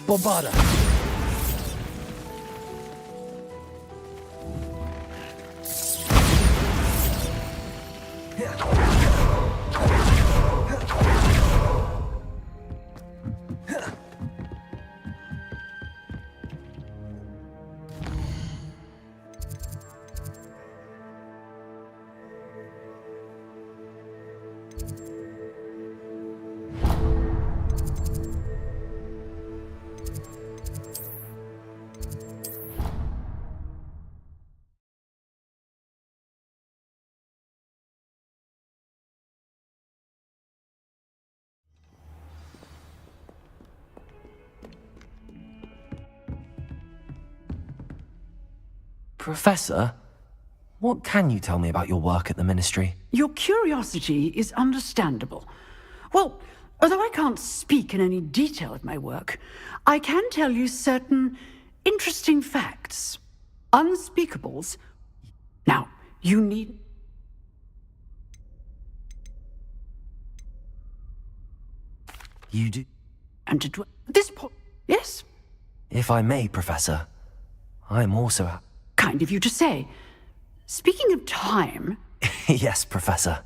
Bombarda. Professor, what can you tell me about your work at the Ministry? Your curiosity is understandable. Well, although I can't speak in any detail of my work, I can tell you certain interesting facts. Unspeakables. Now, you need... You do? And to this point... Yes? If I may, Professor, I'm also... Kind of you to say. Speaking of time... Yes, Professor.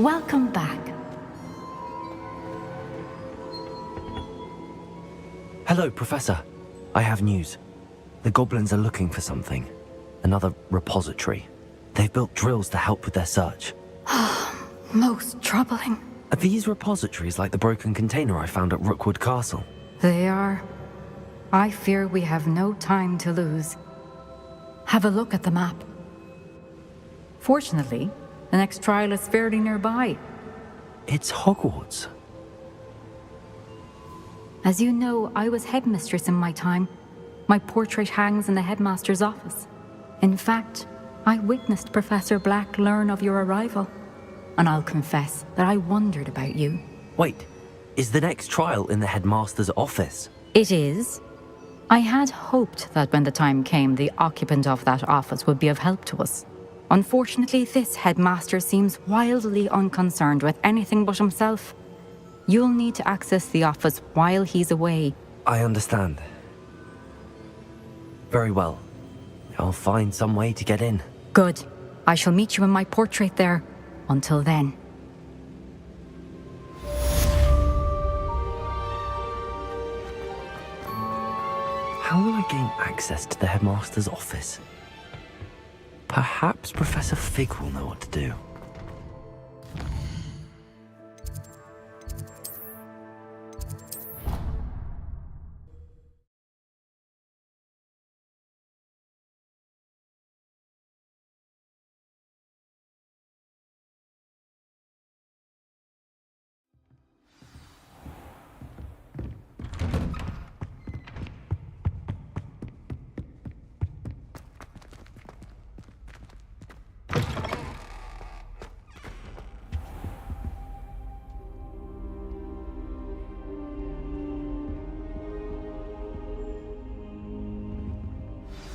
Welcome back. Hello, Professor. I have news. The goblins are looking for something. Another repository. They've built drills to help with their search. Most troubling. Are these repositories like the broken container I found at Rookwood Castle? They are. I fear we have no time to lose. Have a look at the map. Fortunately, the next trial is fairly nearby. It's Hogwarts. As you know, I was headmistress in my time. My portrait hangs in the headmaster's office. In fact, I witnessed Professor Black learn of your arrival. And I'll confess that I wondered about you. Wait, is the next trial in the headmaster's office? It is. I had hoped that when the time came, the occupant of that office would be of help to us. Unfortunately, this headmaster seems wildly unconcerned with anything but himself. You'll need to access the office while he's away. I understand. Very well. I'll find some way to get in. Good. I shall meet you in my portrait there. Until then. How will I gain access to the headmaster's office? Perhaps Professor Fig will know what to do.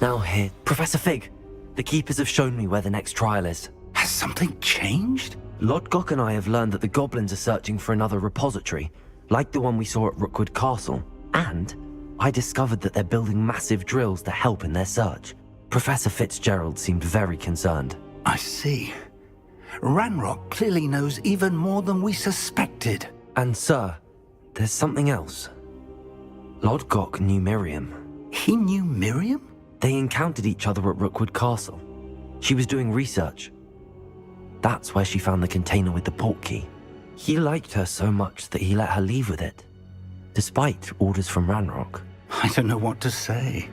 Now here, Professor Fig. The keepers have shown me where the next trial is. Has something changed? Lodgok and I have learned that the goblins are searching for another repository, like the one we saw at Rookwood Castle. And I discovered that they're building massive drills to help in their search. Professor Fitzgerald seemed very concerned. I see. Ranrock clearly knows even more than we suspected. And sir, there's something else. Lodgok knew Miriam. He knew Miriam? They encountered each other at Rookwood Castle. She was doing research. That's where she found the container with the portkey. He liked her so much that he let her leave with it, despite orders from Ranrock. I don't know what to say.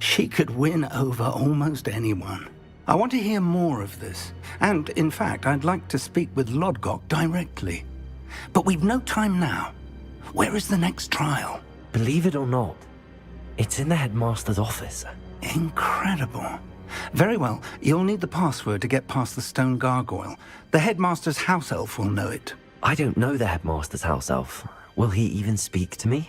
She could win over almost anyone. I want to hear more of this. And, in fact, I'd like to speak with Lodgok directly. But we've no time now. Where is the next trial? Believe it or not, it's in the headmaster's office. Incredible. Very well, you'll need the password to get past the stone gargoyle. The headmaster's house elf will know it. I don't know the headmaster's house elf. Will he even speak to me?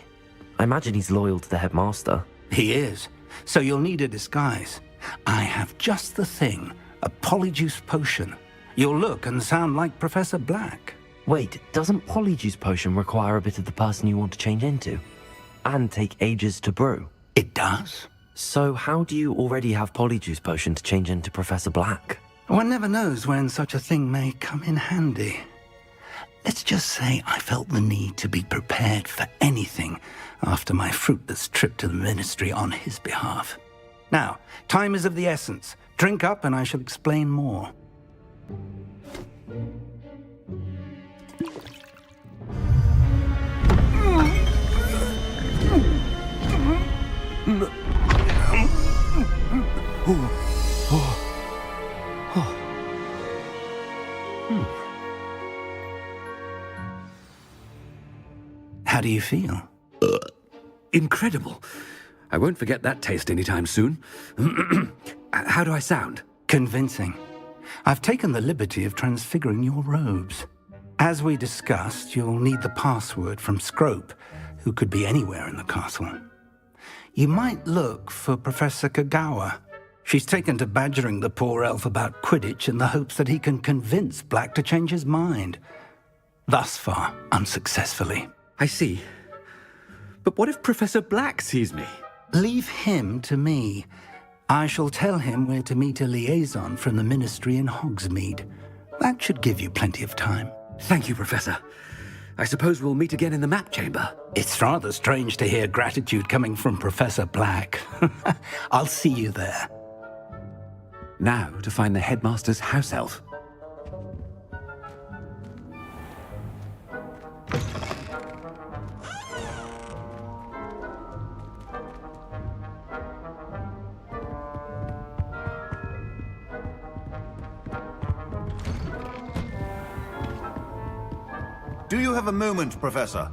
I imagine he's loyal to the headmaster. He is. So you'll need a disguise. I have just the thing. A polyjuice potion. You'll look and sound like Professor Black. Wait, doesn't Polyjuice Potion require a bit of the person you want to change into? And take ages to brew? It does? So how do you already have Polyjuice Potion to change into Professor Black? One never knows when such a thing may come in handy. Let's just say I felt the need to be prepared for anything after my fruitless trip to the ministry on his behalf. Now, time is of the essence. Drink up and I shall explain more. How do you feel? Incredible. I won't forget that taste anytime soon. How do I sound? Convincing. I've taken the liberty of transfiguring your robes. As we discussed, you'll need the password from Scrope, who could be anywhere in the castle. You might look for Professor Kagawa. She's taken to badgering the poor elf about Quidditch in the hopes that he can convince Black to change his mind. Thus far, unsuccessfully. I see. But what if Professor Black sees me? Leave him to me. I shall tell him where to meet a liaison from the ministry in Hogsmeade. That should give you plenty of time. Thank you, Professor. I suppose we'll meet again in the map chamber. It's rather strange to hear gratitude coming from Professor Black. I'll see you there. Now to find the headmaster's house elf. Do you have a moment, Professor?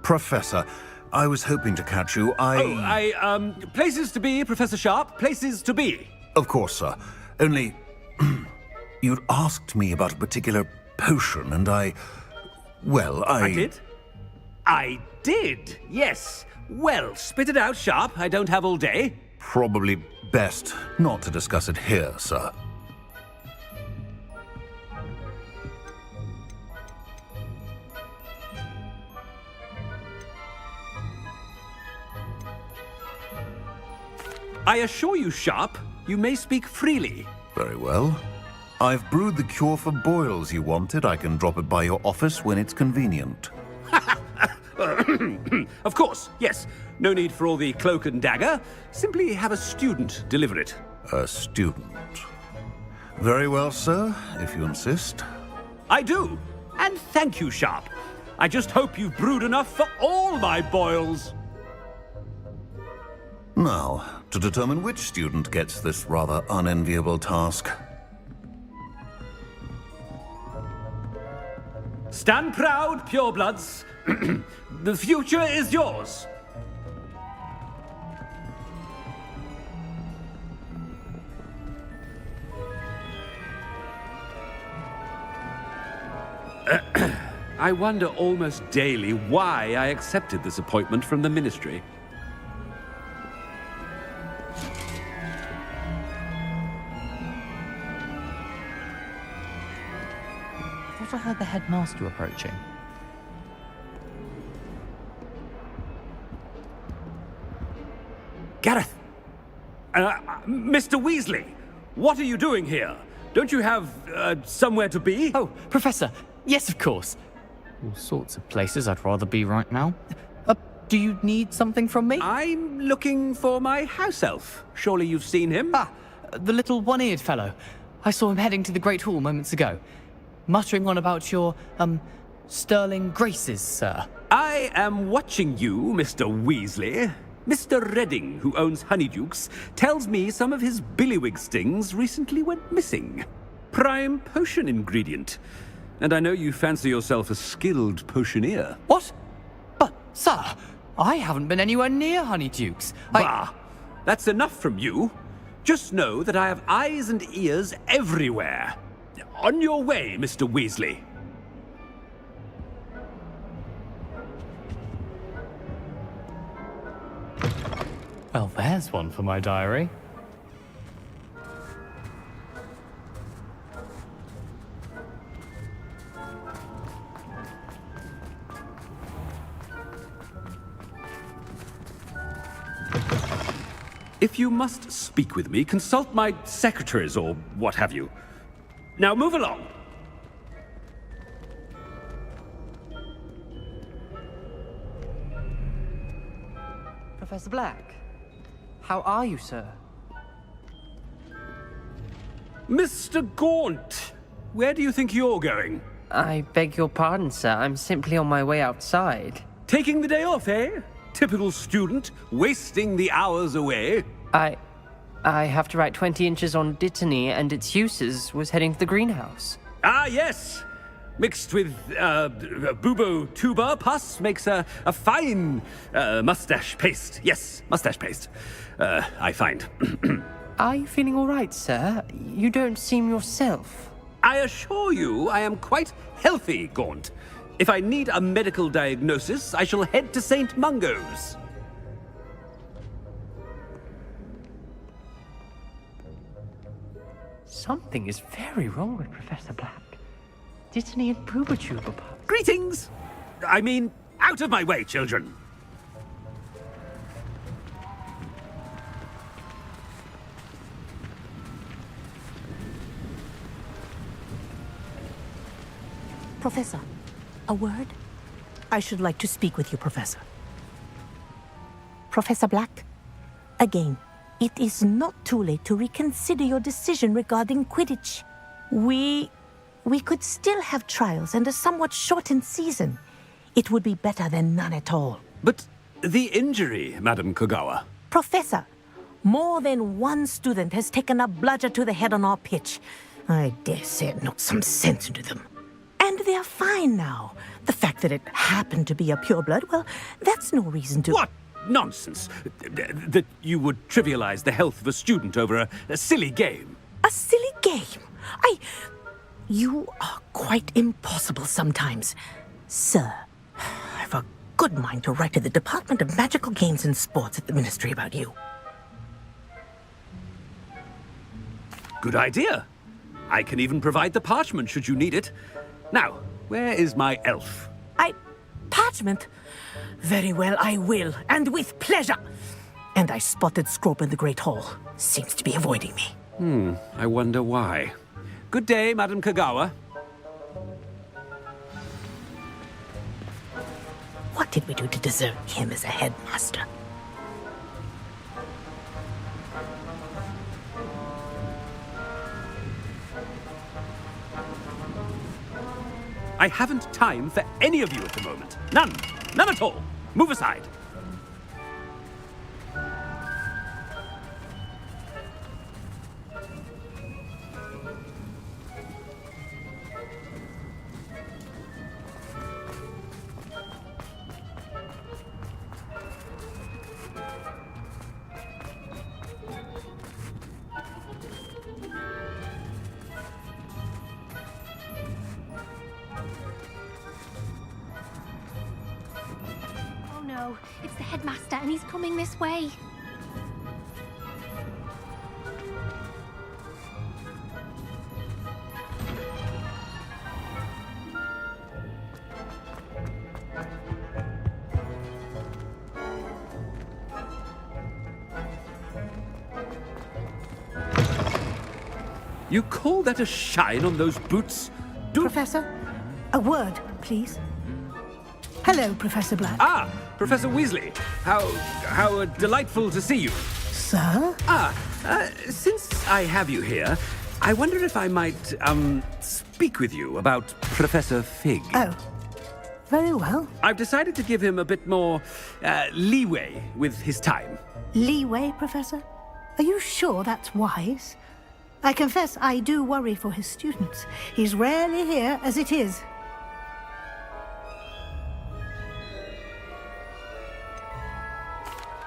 Professor, I was hoping to catch you. Places to be, Professor Sharp, places to be. Of course, sir. Only, you'd asked me about a particular potion, and I did? I did, yes. Well, spit it out, Sharp. I don't have all day. Probably best not to discuss it here, sir. I assure you, Sharp, you may speak freely. Very well. I've brewed the cure for boils you wanted. I can drop it by your office when it's convenient. Of course, yes. No need for all the cloak and dagger. Simply have a student deliver it. A student. Very well, sir, if you insist. I do. And thank you, Sharp. I just hope you've brewed enough for all my boils. Now, to determine which student gets this rather unenviable task. Stand proud, purebloods. The future is yours. I wonder almost daily why I accepted this appointment from the Ministry. I thought I heard the headmaster approaching. Gareth! Mr. Weasley! What are you doing here? Don't you have, somewhere to be? Oh, Professor! Yes, of course. All sorts of places I'd rather be right now. Do you need something from me? I'm looking for my house elf. Surely you've seen him? Ah, the little one-eared fellow. I saw him heading to the Great Hall moments ago. Muttering on about your, sterling graces, sir. I am watching you, Mr. Weasley. Mr. Redding, who owns Honeydukes, tells me some of his billywig stings recently went missing. Prime potion ingredient. And I know you fancy yourself a skilled potioneer. What? But, sir, I haven't been anywhere near Honeydukes. Bah! That's enough from you. Just know that I have eyes and ears everywhere. On your way, Mr. Weasley. Well, there's one for my diary. If you must speak with me, consult my secretaries or what have you. Now move along. Professor Black, how are you, sir? Mr. Gaunt, where do you think you're going? I beg your pardon, sir. I'm simply on my way outside. Taking the day off, eh? Typical student, wasting the hours away. I have to write 20 inches on Dittany and its uses. Was heading to the greenhouse. Ah, yes. Mixed with bubo tuber pus makes a fine mustache paste. Yes, mustache paste. I find. Are you feeling all right, sir? You don't seem yourself. I assure you I am quite healthy, Gaunt. If I need a medical diagnosis, I shall head to St. Mungo's. Something is very wrong with Professor Black. Dittany and Boobertuber. Greetings! I mean, out of my way, children. Professor, a word? I should like to speak with you, Professor. Professor Black, again, it is not too late to reconsider your decision regarding Quidditch. We could still have trials and a somewhat shortened season. It would be better than none at all. But the injury, Madam Kogawa. Professor, more than one student has taken a bludger to the head on our pitch. I dare say it knocked some sense into them. And they're fine now. The fact that it happened to be a pureblood, well, that's no reason to... What nonsense! That you would trivialize the health of a student over a silly game. A silly game? You are quite impossible sometimes. Sir, I've a good mind to write to the Department of Magical Games and Sports at the Ministry about you. Good idea. I can even provide the parchment should you need it. Now, where is my elf? Parchment? Very well, I will, and with pleasure. And I spotted Scrope in the Great Hall. Seems to be avoiding me. I wonder why. Good day, Madam Kogawa. What did we do to deserve him as a headmaster? I haven't time for any of you at the moment. None. None at all. Move aside. Oh no, it's the headmaster and he's coming this way. You call that a shine on those boots? Professor, a word, please. Hello, Professor Black. Ah, Professor Weasley. How delightful to see you. Sir? Since I have you here, I wonder if I might, speak with you about Professor Fig. Oh, very well. I've decided to give him a bit more, leeway with his time. Leeway, Professor? Are you sure that's wise? I confess I do worry for his students. He's rarely here as it is.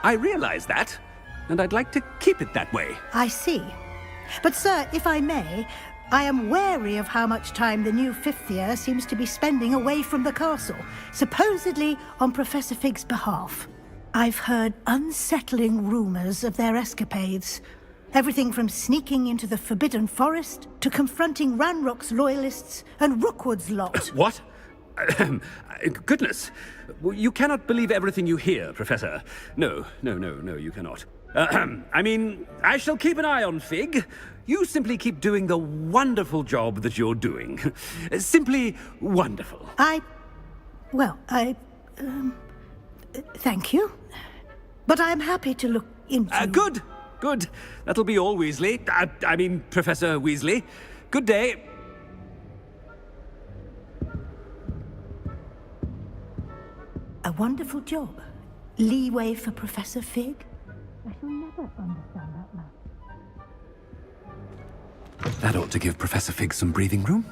I realize that, and I'd like to keep it that way. I see. But, sir, if I may, I am wary of how much time the new fifth year seems to be spending away from the castle, supposedly on Professor Fig's behalf. I've heard unsettling rumors of their escapades. Everything from sneaking into the Forbidden Forest to confronting Ranrock's loyalists and Rookwood's lot. What? Goodness. You cannot believe everything you hear, Professor. No, you cannot. I mean, I shall keep an eye on Fig. You simply keep doing the wonderful job that you're doing. Simply wonderful. Thank you. But I'm happy to look into... Good. That'll be all, Weasley. I mean, Professor Weasley. Good day. A wonderful job. Leeway for Professor Fig? I shall never understand that man. That ought to give Professor Fig some breathing room.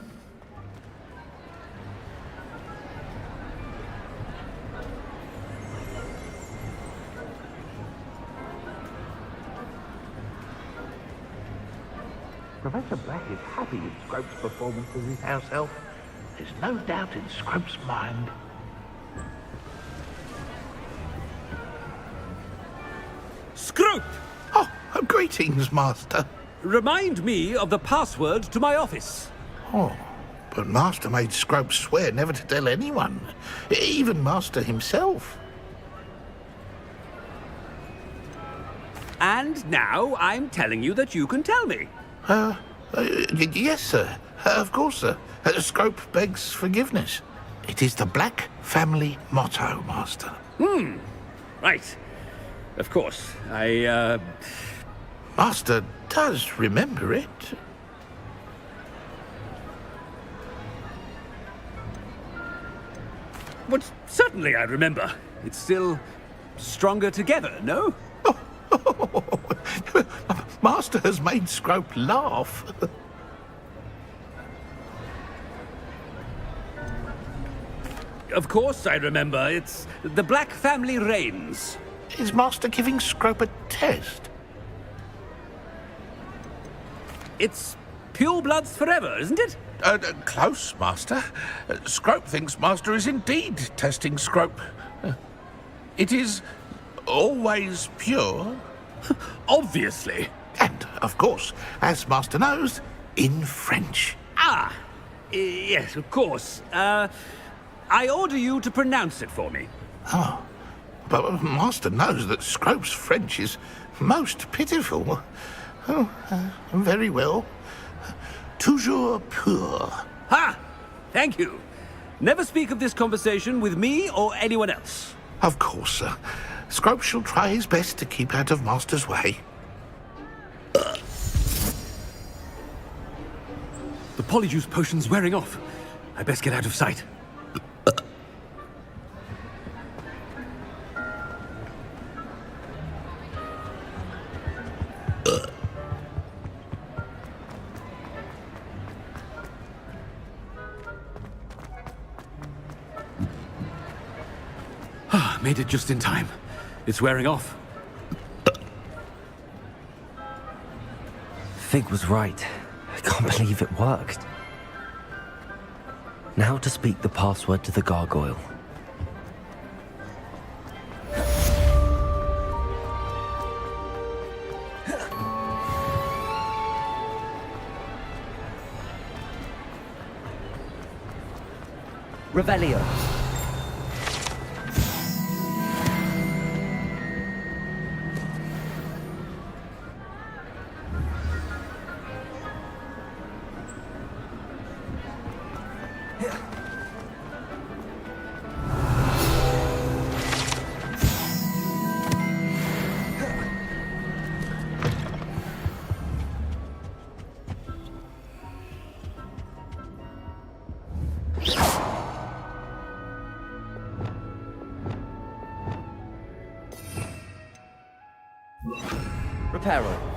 Professor Black is happy with Scrope's performance as his house elf. There's no doubt in Scrope's mind. Scrope! Oh, greetings, Master. Remind me of the password to my office. Oh, but Master made Scrope swear never to tell anyone, even Master himself. And now I'm telling you that you can tell me. Yes, sir. Of course, sir. Scrope begs forgiveness. It is the Black family motto, Master. Right. Of course. Master does remember it. Well, certainly I remember. It's still stronger together, no? Master has made Scrope laugh. Of course I remember. It's the Black family reigns. Is Master giving Scrope a test? It's pure bloods forever, isn't it? Close, Master. Scrope thinks Master is indeed testing Scrope. It is always pure. Obviously. And, of course, as Master knows, in French. Ah! Yes, of course. I order you to pronounce it for me. Oh, but Master knows that Scrope's French is most pitiful. Oh, very well. Toujours pur. Ha! Thank you. Never speak of this conversation with me or anyone else. Of course, sir. Scrope shall try his best to keep out of Master's way. The polyjuice potion's wearing off. I best get out of sight. Made it just in time. It's wearing off. Fig was right. I can't believe it worked. Now to speak the password to the gargoyle. Revelio. Reparo.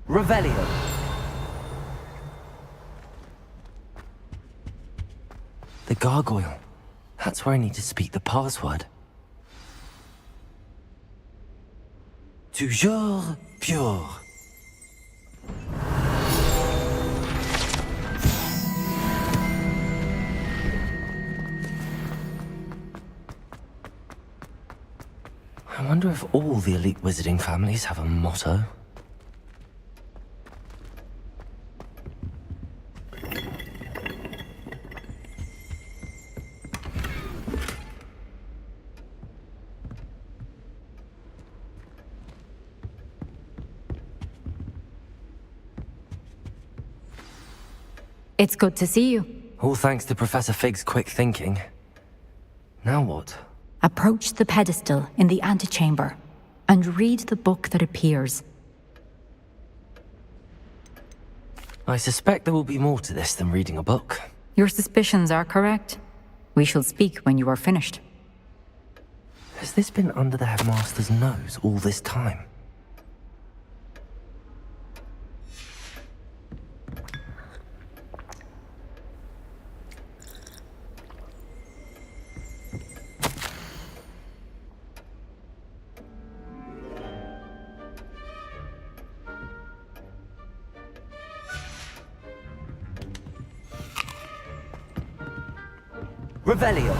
Revelio. The gargoyle. That's where I need to speak the password. Toujours pure. I wonder if all the elite wizarding families have a motto. It's good to see you. All thanks to Professor Fig's quick thinking. Now what? Approach the pedestal in the antechamber and read the book that appears. I suspect there will be more to this than reading a book. Your suspicions are correct. We shall speak when you are finished. Has this been under the headmaster's nose all this time? Revelio.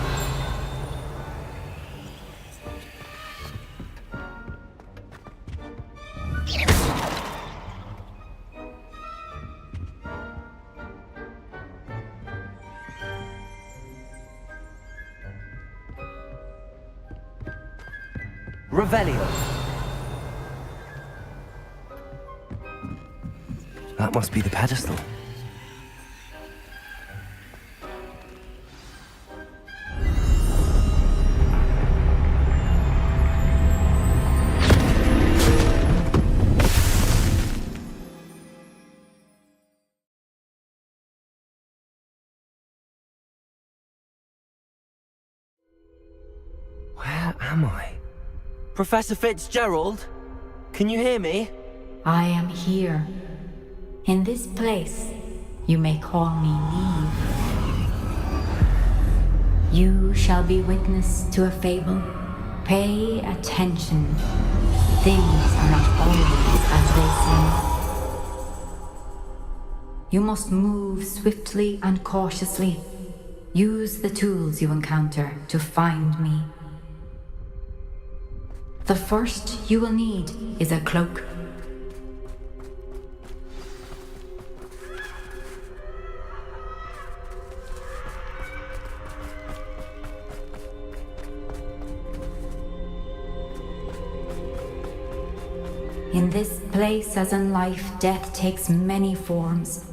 Revelio. That must be the pedestal. Where am I? Professor Fitzgerald? Can you hear me? I am here. In this place, you may call me Neve. You shall be witness to a fable. Pay attention. Things are not always as they seem. You must move swiftly and cautiously. Use the tools you encounter to find me. The first you will need is a cloak. In this place, as in life, death takes many forms.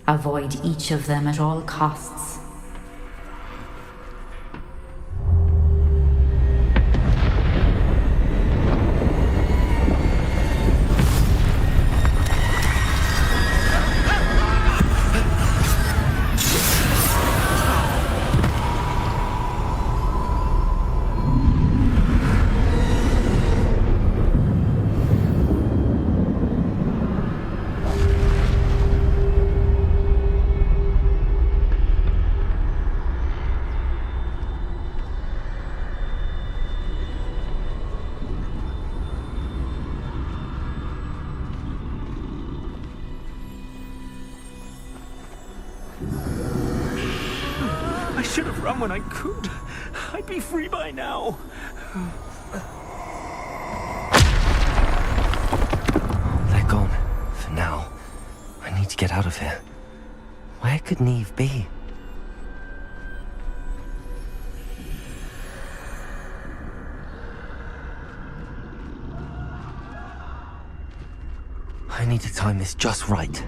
Avoid each of them at all costs. I should have run when I could. I'd be free by now. They're gone. For now. I need to get out of here. Where could Neve be? I need to time this just right.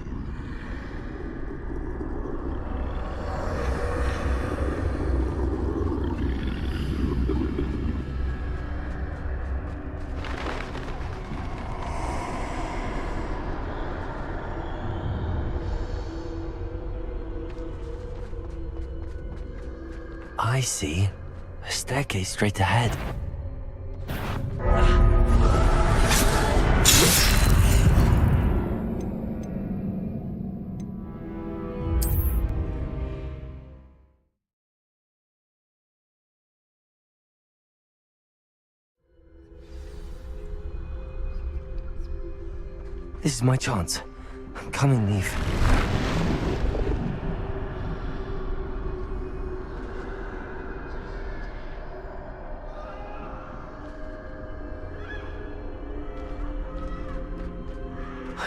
I see. A staircase straight ahead. This is my chance. I'm coming, Neve.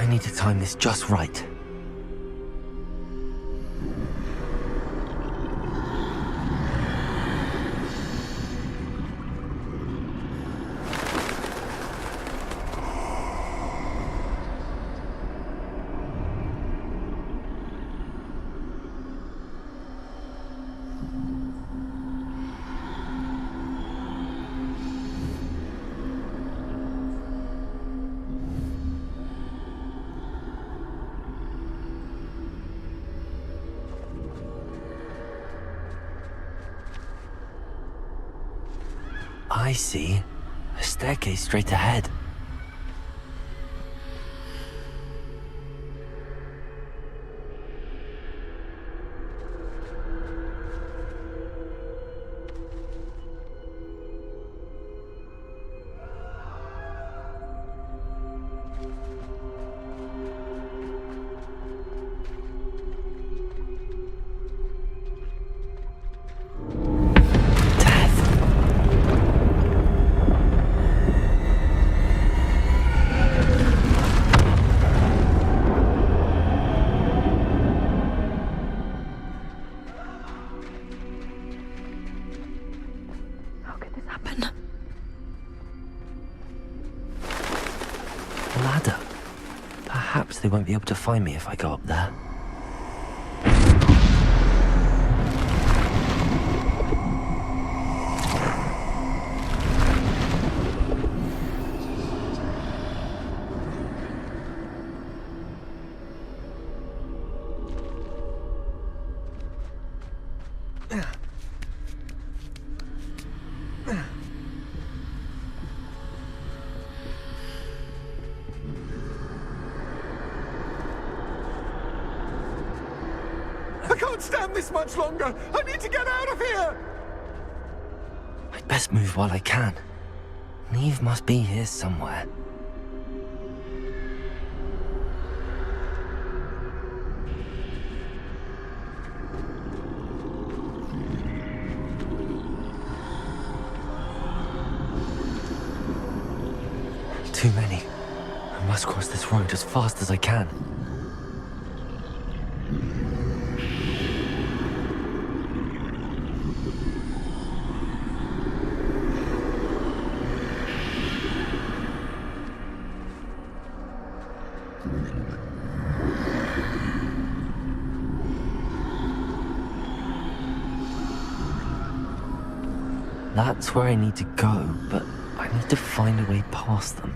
I need to time this just right. I see. A staircase straight ahead. Ladder. Perhaps they won't be able to find me if I go up there. I can't stand this much longer! I need to get out of here! I'd best move while I can. Neve must be here somewhere. Too many. I must cross this road as fast as I can. That's where I need to go, but I need to find a way past them.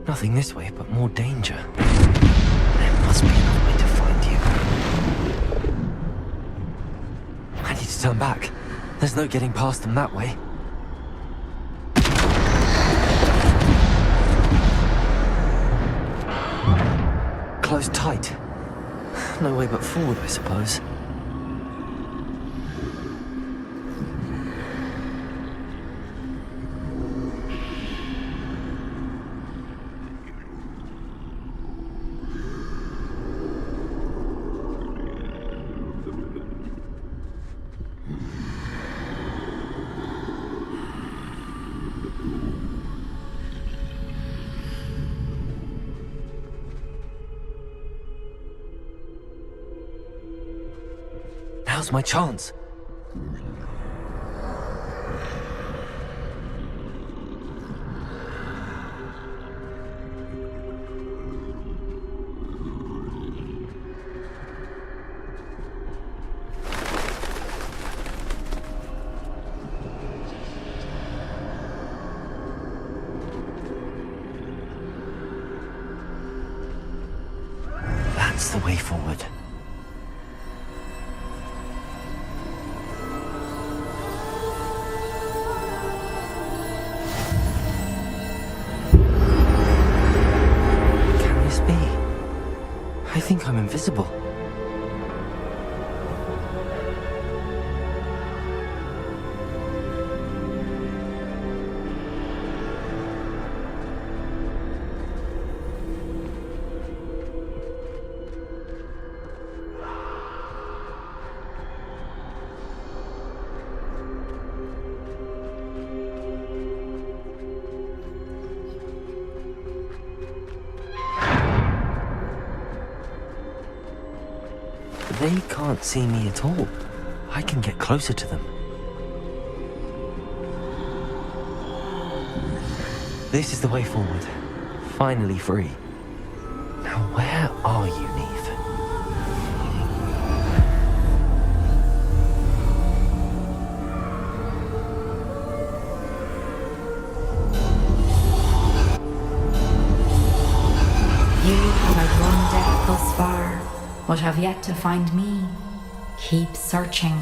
Nothing this way, but more danger. There must be another way to find you. I need to turn back. There's no getting past them that way. Closed tight. No way but forward, I suppose. Now's my chance. That's the way forward. I think I'm invisible. They can't see me at all. I can get closer to them. This is the way forward. Finally free. Now where are you, Neve? You have outrun death thus far, but have yet to find me. Keep searching,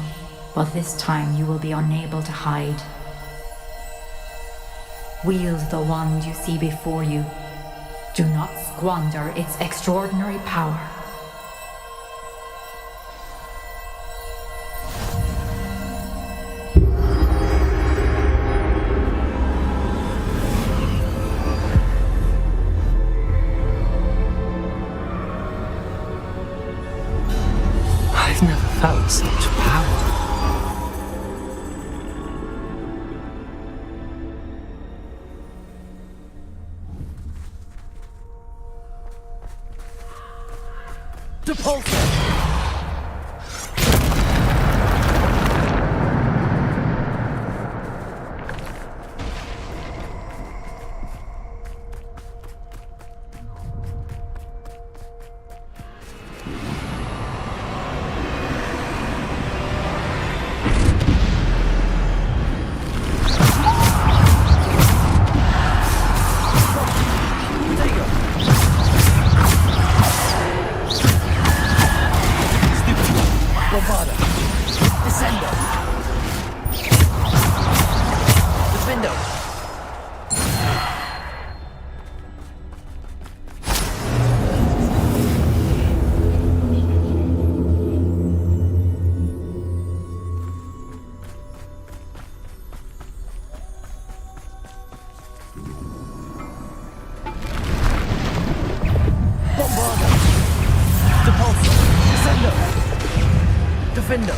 but this time you will be unable to hide. Wield the wand you see before you. Do not squander its extraordinary power. I've never felt such power. Defender.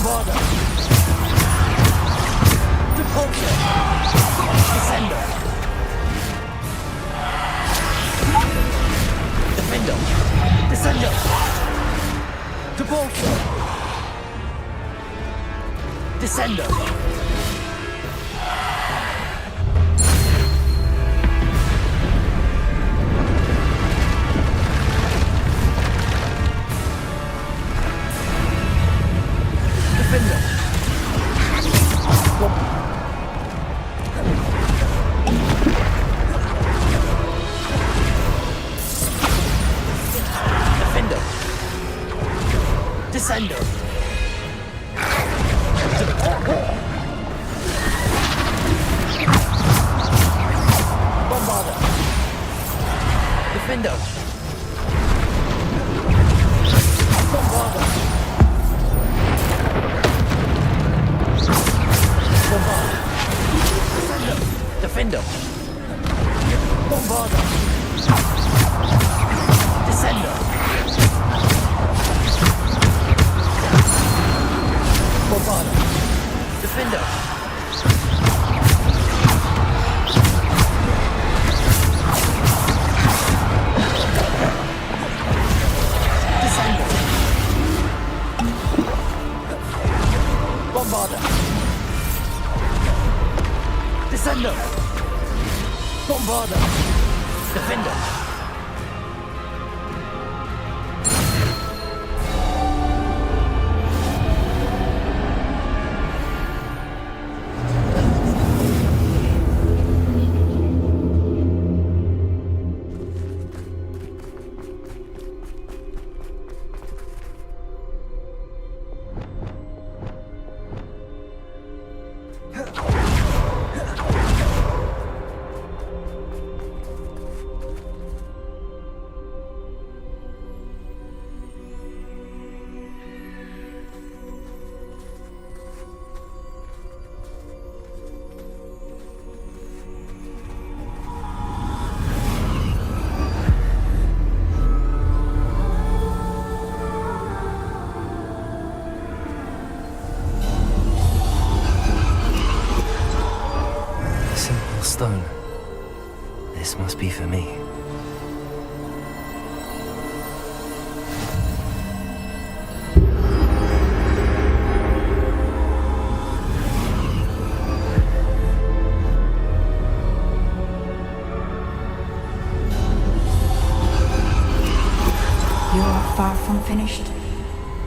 Bombarder! Repulsor! Descender! Defender! Descender! Repulsor! Descender! Defender! Defender! Descender! Bombarder! Defender! Bombarder! Bombarder! Defender! Bombarder! Descender! Bombarder! Defender! Descender! Bombarder! Descender! Bombarder! Defender! Simple stone. This must be for me. You are far from finished.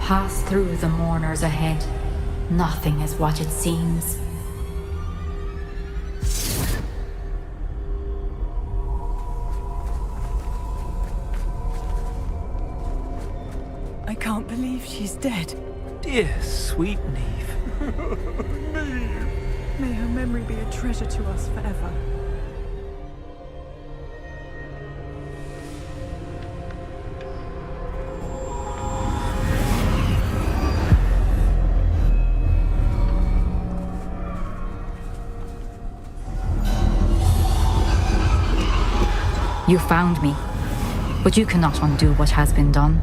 Pass through the mourners ahead. Nothing is what it seems. I can't believe she's dead. Dear sweet Neve. May her memory be a treasure to us forever. You found me, but you cannot undo what has been done.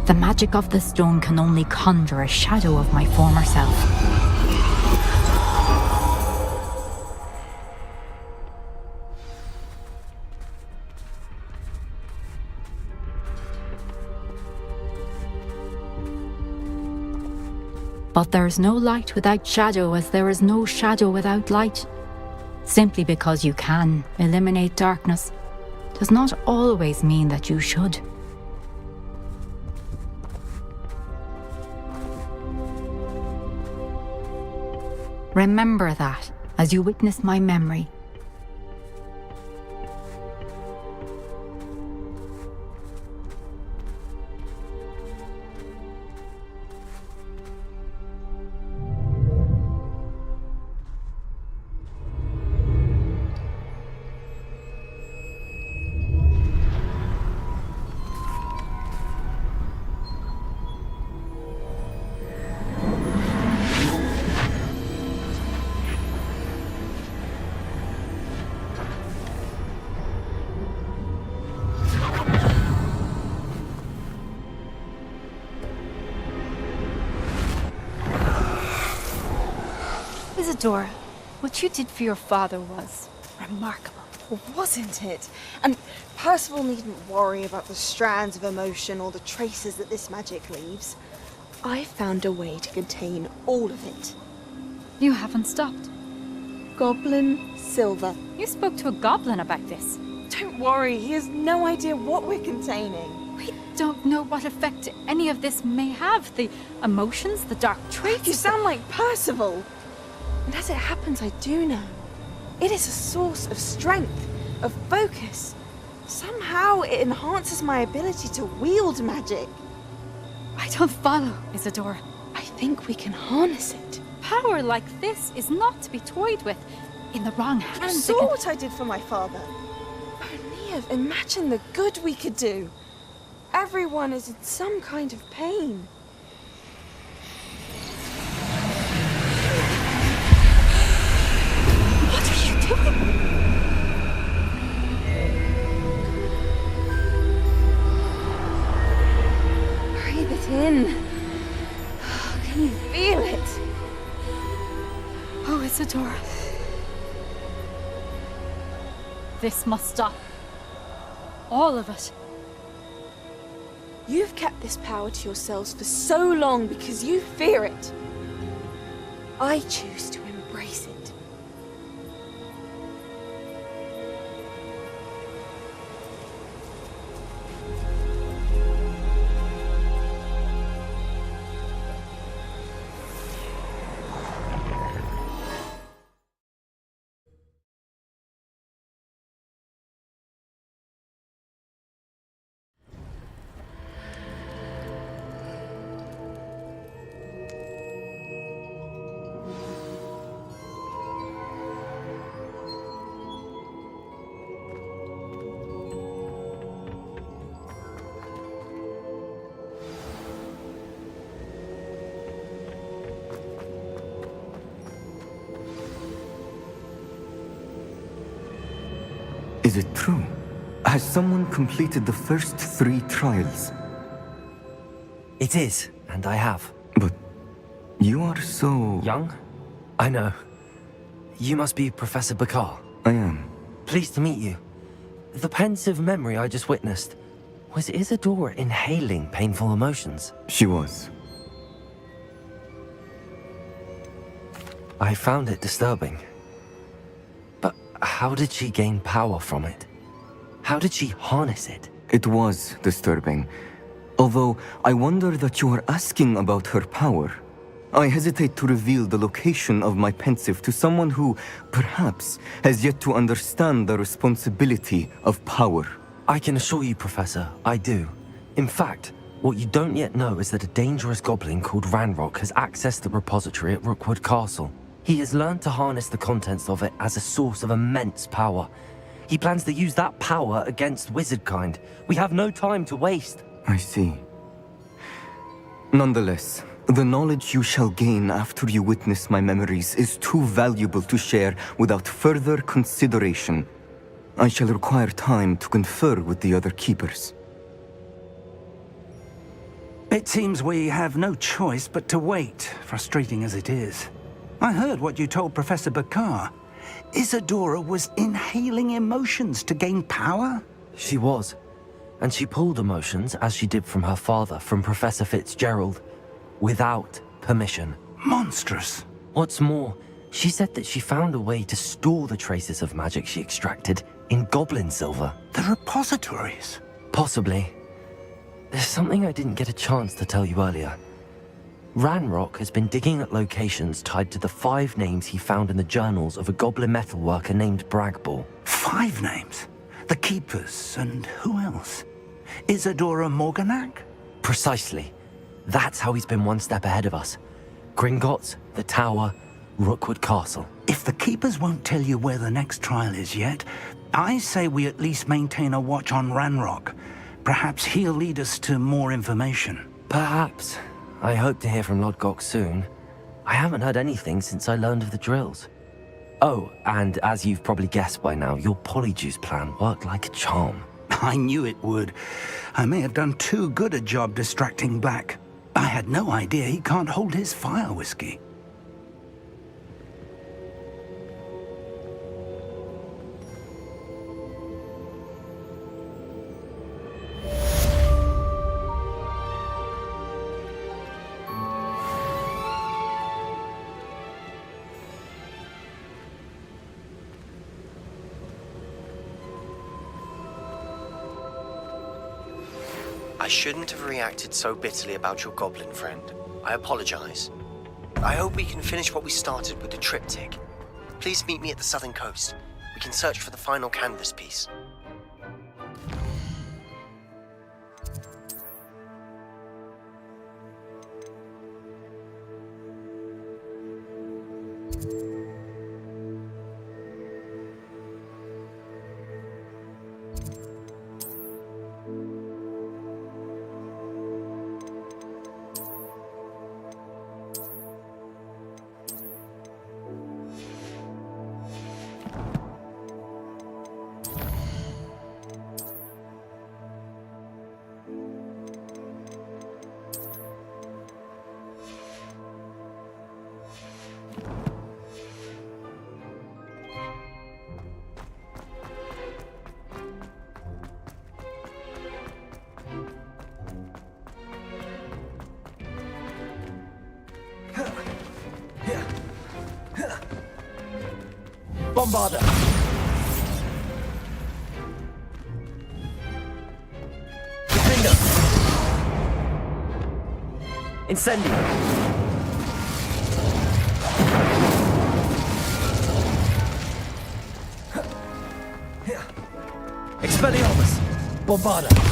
The magic of the stone can only conjure a shadow of my former self. But there is no light without shadow, as there is no shadow without light. Simply because you can eliminate darkness does not always mean that you should. Remember that as you witness my memory. Isadora, what you did for your father was remarkable. Wasn't it? And Percival needn't worry about the strands of emotion or the traces that this magic leaves. I found a way to contain all of it. You haven't stopped. Goblin Silver. You spoke to a goblin about this. Don't worry, he has no idea what we're containing. We don't know what effect any of this may have. The emotions, the dark traits. You sound like Percival. And as it happens, I do know. It is a source of strength, of focus. Somehow it enhances my ability to wield magic. I don't follow, Isadora. I think we can harness it. Power like this is not to be toyed with. In the wrong hands. You saw what I did for my father. O'Neill, imagine the good we could do. Everyone is in some kind of pain. What are you doing? Breathe it in. Can you feel it? Oh, Isadora. This must stop. All of it. You've kept this power to yourselves for so long because you fear it. I choose to embrace it. Is it true? Has someone completed the first 3 trials? It is, and I have. But you are so... Young? I know. You must be Professor Bakar. I am. Pleased to meet you. The pensive memory I just witnessed, was Isadora inhaling painful emotions? She was. I found it disturbing. But how did she gain power from it? How did she harness it? It was disturbing. Although I wonder that you are asking about her power. I hesitate to reveal the location of my pensive to someone who, perhaps, has yet to understand the responsibility of power. I can assure you, Professor, I do. In fact, what you don't yet know is that a dangerous goblin called Ranrock has accessed the repository at Rookwood Castle. He has learned to harness the contents of it as a source of immense power. He plans to use that power against wizardkind. We have no time to waste. I see. Nonetheless, the knowledge you shall gain after you witness my memories is too valuable to share without further consideration. I shall require time to confer with the other keepers. It seems we have no choice but to wait, frustrating as it is. I heard what you told Professor Bakar. Isadora was inhaling emotions to gain power? She was. And she pulled emotions, as she did from her father, from Professor Fitzgerald, without permission. Monstrous. What's more, she said that she found a way to store the traces of magic she extracted in goblin silver. The repositories? Possibly. There's something I didn't get a chance to tell you earlier. Ranrock has been digging at locations tied to the 5 names he found in the journals of a goblin metalworker named Bragball. 5 names? The Keepers, and who else? Isadora Morganac? Precisely. That's how he's been one step ahead of us. Gringotts, the Tower, Rookwood Castle. If the Keepers won't tell you where the next trial is yet, I say we at least maintain a watch on Ranrock. Perhaps he'll lead us to more information. Perhaps. I hope to hear from Lodgok soon. I haven't heard anything since I learned of the drills. Oh, and as you've probably guessed by now, your polyjuice plan worked like a charm. I knew it would. I may have done too good a job distracting Black. I had no idea he can't hold his fire whiskey. I shouldn't have reacted so bitterly about your goblin friend. I apologize. I hope we can finish what we started with the triptych. Please meet me at the southern coast. We can search for the final canvas piece. Bombarder! Defender! Incendio! Expelliarmus! Bombarder!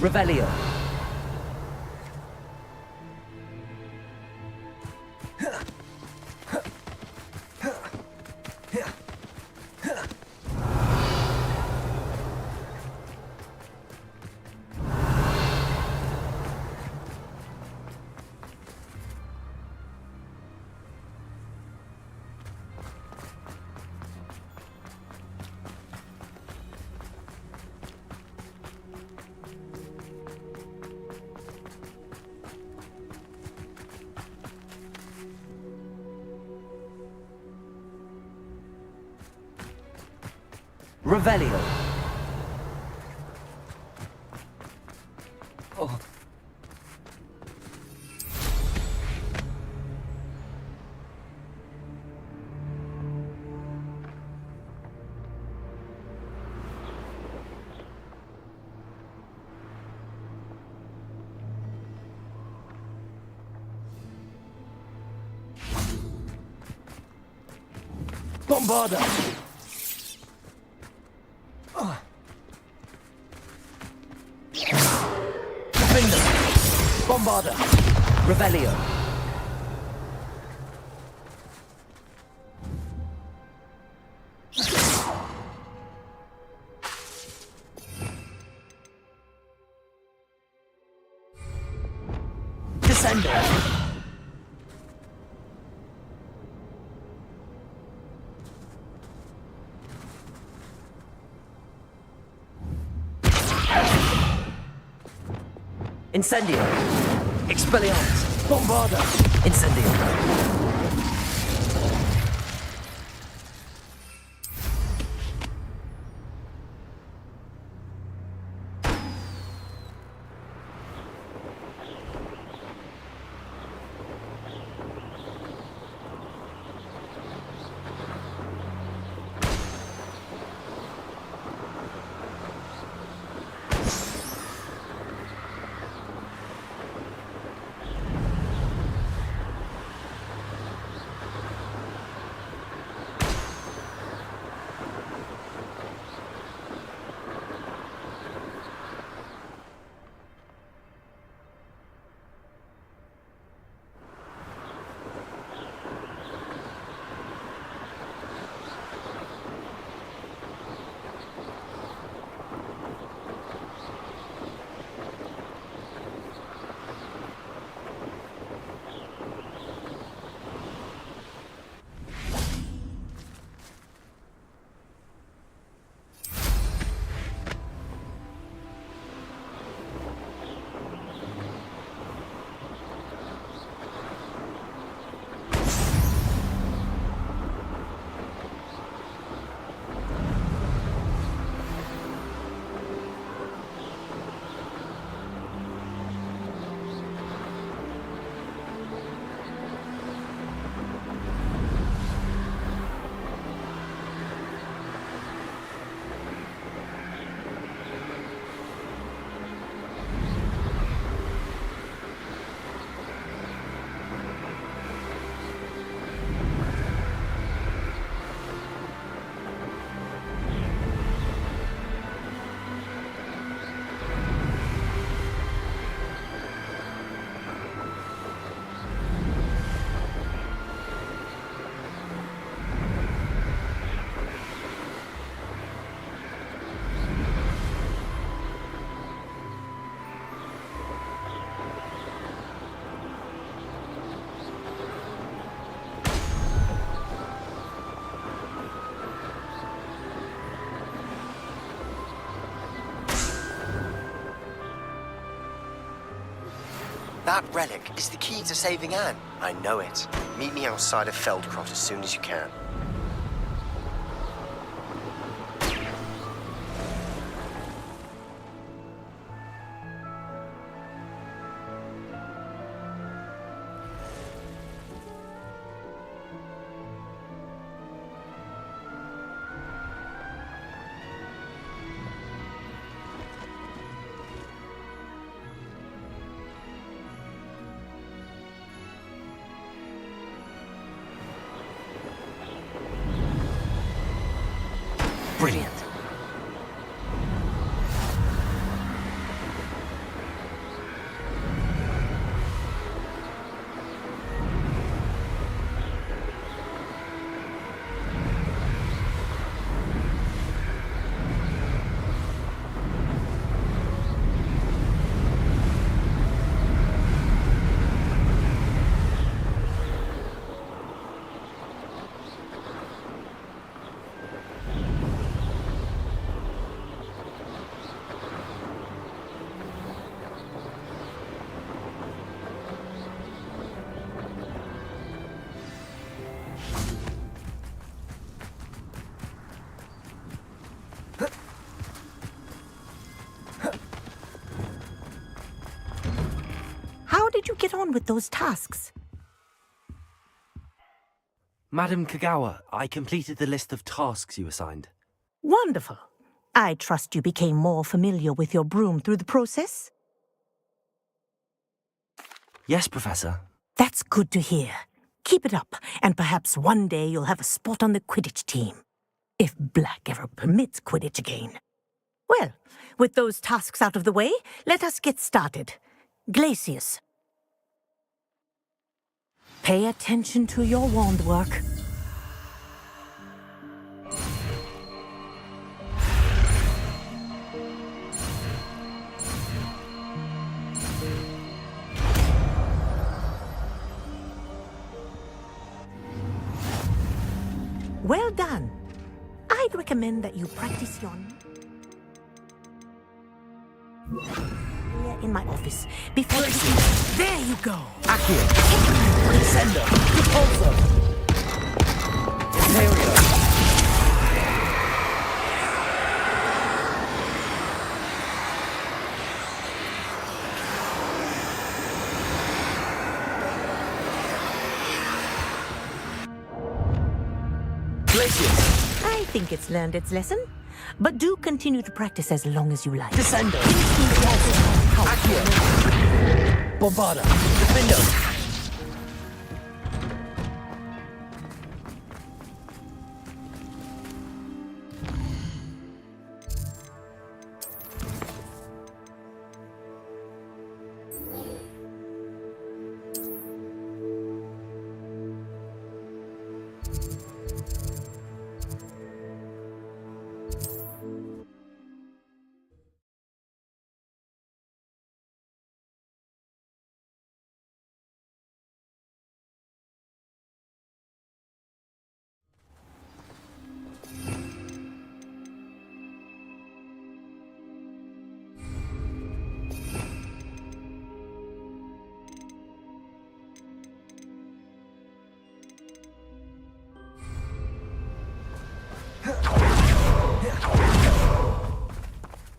Revelio. Revelio. Oh. Bombarder! Defender! Bombarder! Revelio! Descender! Incendio! Expelliarmus! Bombarder! Incendio! That relic is the key to saving Anne. I know it. Meet me outside of Feldcroft as soon as you can. Brilliant. How did you get on with those tasks? Madam Kagawa, I completed the list of tasks you assigned. Wonderful. I trust you became more familiar with your broom through the process? Yes, Professor. That's good to hear. Keep it up, and perhaps one day you'll have a spot on the Quidditch team. If Black ever permits Quidditch again. Well, with those tasks out of the way, let us get started. Glacius. Pay attention to your wand work. Well done. I'd recommend that you practice your... Here in my office. Before... There you go. Accio. Descender. Repulsor. Imperio. I think it's learned its lesson, but do continue to practice as long as you like. Descender. Accio. Bombarda. Defendo.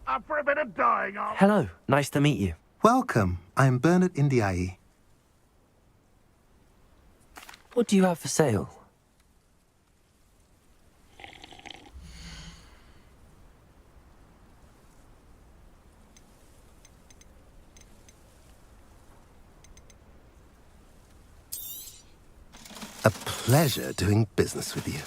Up for a bit of dying, Hello, nice to meet you. Welcome. I'm Bernard Indiai. What do you have for sale? A pleasure doing business with you.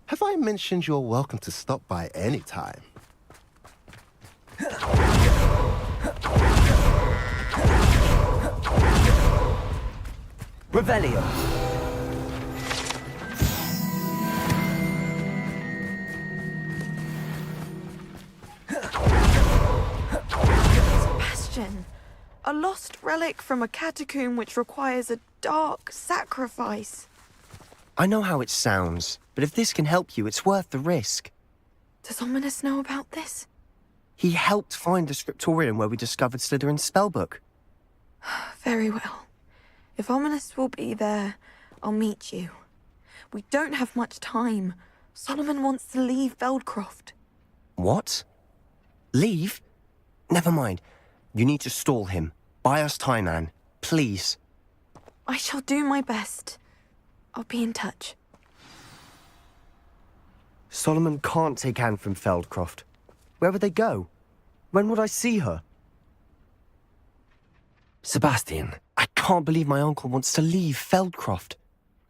Have I mentioned you're welcome to stop by any time? Revelio. Sebastian, a lost relic from a catacomb which requires a dark sacrifice. I know how it sounds, but if this can help you, it's worth the risk. Does Ominous know about this? He helped find the scriptorium where we discovered Slytherin's spellbook. Very well. If Ominous will be there, I'll meet you. We don't have much time. Solomon wants to leave Feldcroft. What? Leave? Never mind. You need to stall him. Buy us time, Anne. Please. I shall do my best. I'll be in touch. Solomon can't take Anne from Feldcroft. Where would they go? When would I see her? Sebastian. I can't believe my uncle wants to leave Feldcroft.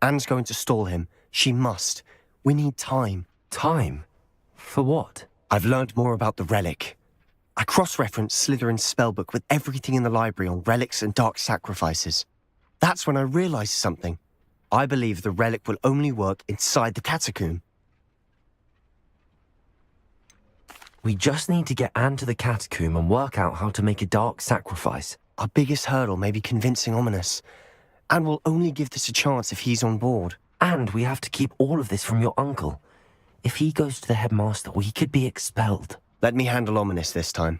Anne's going to stall him. She must. We need time. Time? For what? I've learned more about the relic. I cross-referenced Slytherin's spellbook with everything in the library on relics and dark sacrifices. That's when I realized something. I believe the relic will only work inside the catacomb. We just need to get Anne to the catacomb and work out how to make a dark sacrifice. Our biggest hurdle may be convincing Ominous. Anne will only give this a chance if he's on board. And we have to keep all of this from your uncle. If he goes to the headmaster, we could be expelled. Let me handle Ominous this time.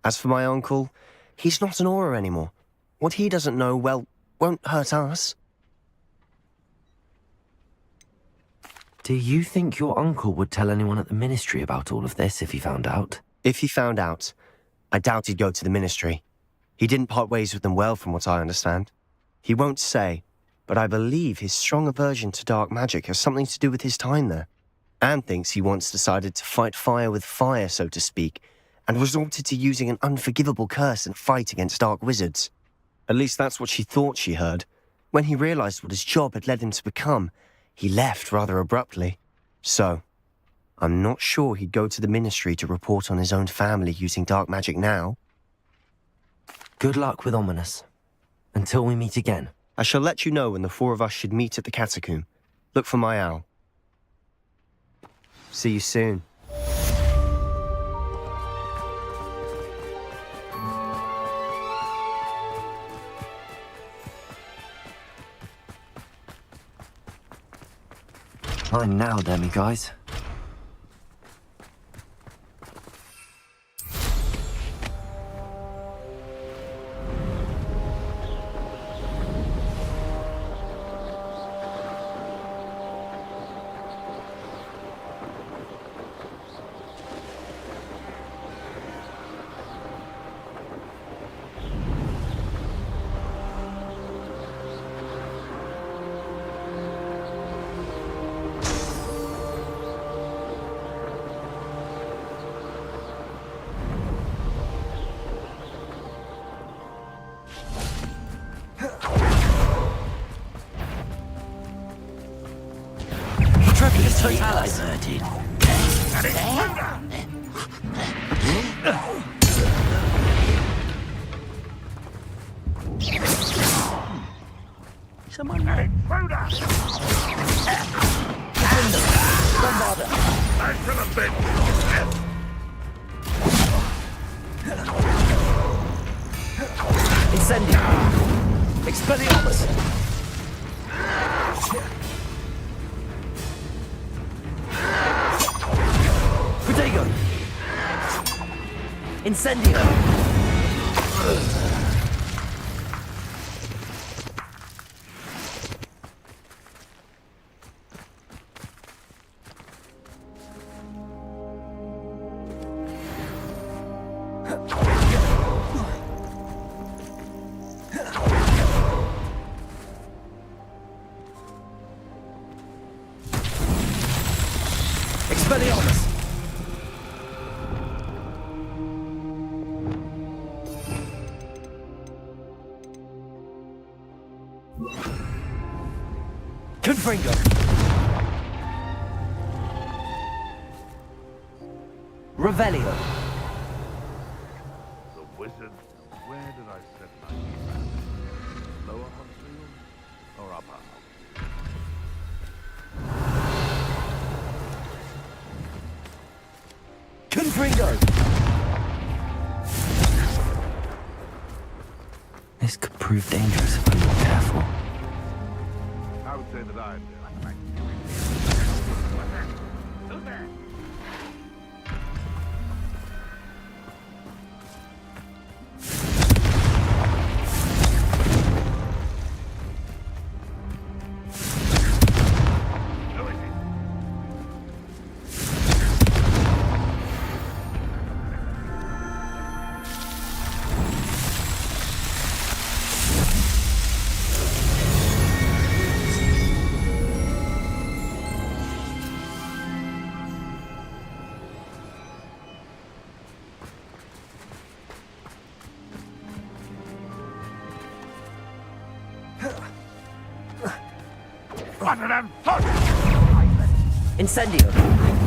As for my uncle, he's not an Auror anymore. What he doesn't know, well, won't hurt us. Do you think your uncle would tell anyone at the ministry about all of this if he found out? If he found out, I doubt he'd go to the ministry. He didn't part ways with them well, from what I understand. He won't say, but I believe his strong aversion to dark magic has something to do with his time there. Anne thinks he once decided to fight fire with fire, so to speak, and resorted to using an unforgivable curse in a fight against dark wizards. At least that's what she thought she heard. When he realized what his job had led him to become, he left rather abruptly. So, I'm not sure he'd go to the ministry to report on his own family using dark magic now. Good luck with Ominous. Until we meet again. I shall let you know when the four of us should meet at the catacomb. Look for my owl. See you soon. Fine now, demi-guys. Diverted. Someone intruder! Don't bother. I should have been. Incendio! Expelliarmus! Protego! Incendio! Expelliarmus! Confringo! Revelio! The wizard, where did I set my trap? Lower Huxley? Confringo! This could prove dangerous if I'm not careful. I would say that I'd like Who's there? Incendio!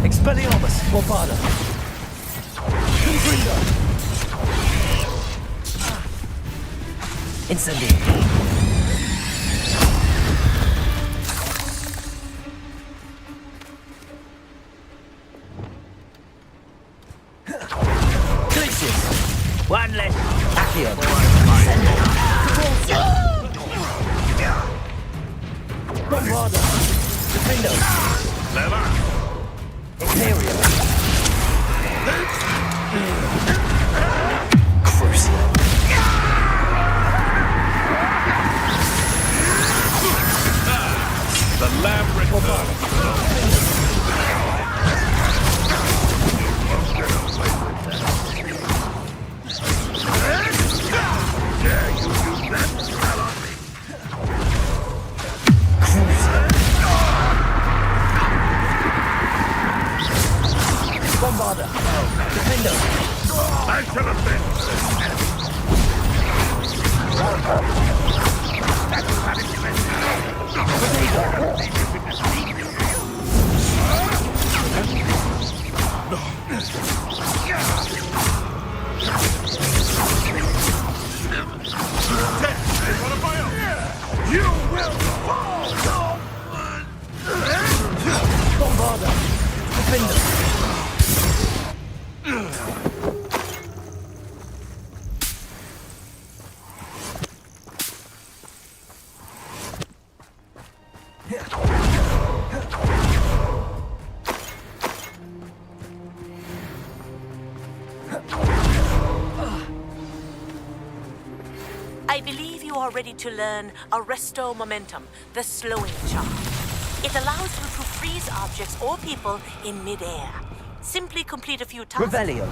Expelliarmus! Bombarda! Confringo! Incendio! Glacius! One less! Accio! Bombarda! Defendo! Imperial! Crucial! The lab returns. Dare you use that spell on me? Bombarda! Defendo! I should have You will fall! Bombarda! Defendo! I believe you are ready to learn Arresto Momentum, the slowing charm. It allows you to freeze objects or people in midair. Simply complete a few tasks. Revelio!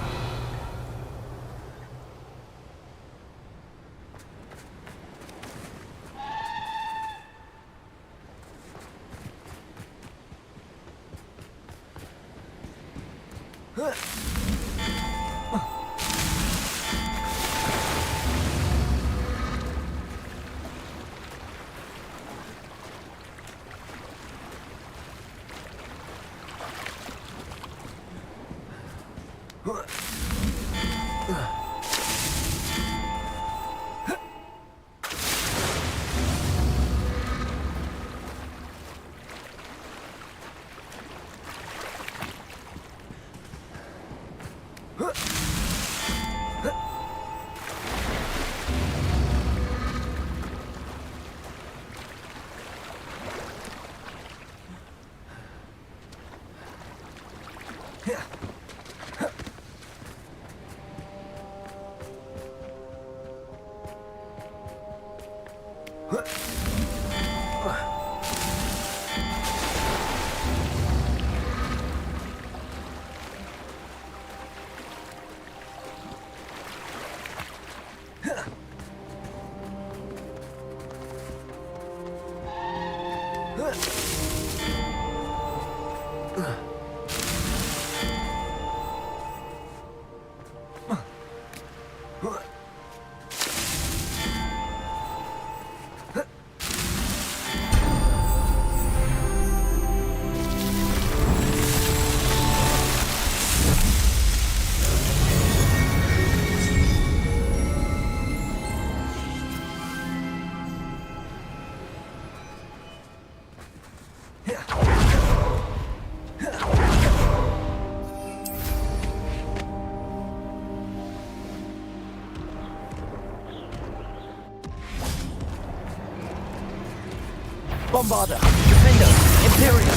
Bombarder, Defender, Imperial.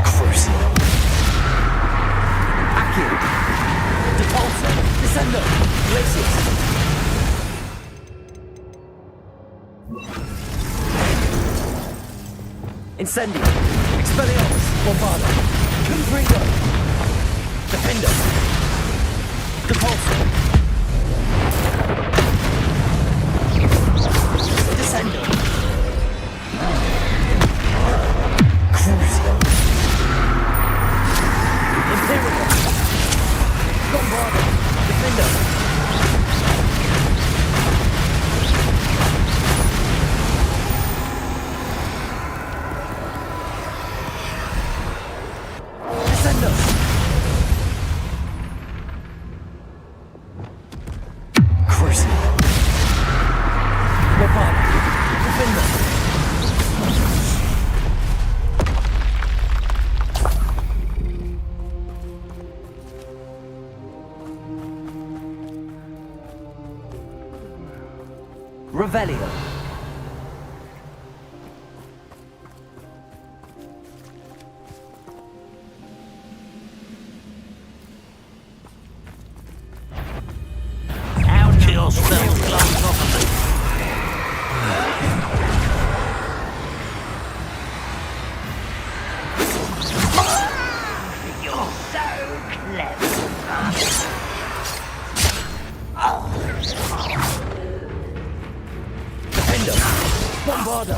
Crucial. Akio. Depulsor, Descendo, Glacius. Incendio, Expelliarmus, Bombarder, Confringo, Defender, Depulsor, Descendo, Crucio, Imperial, Bombarder, Defender, Descendo, Crucio, Bombarder, Defender. Revelio. How do your spells glance off of me? You're so clever. Defender, Bombarder.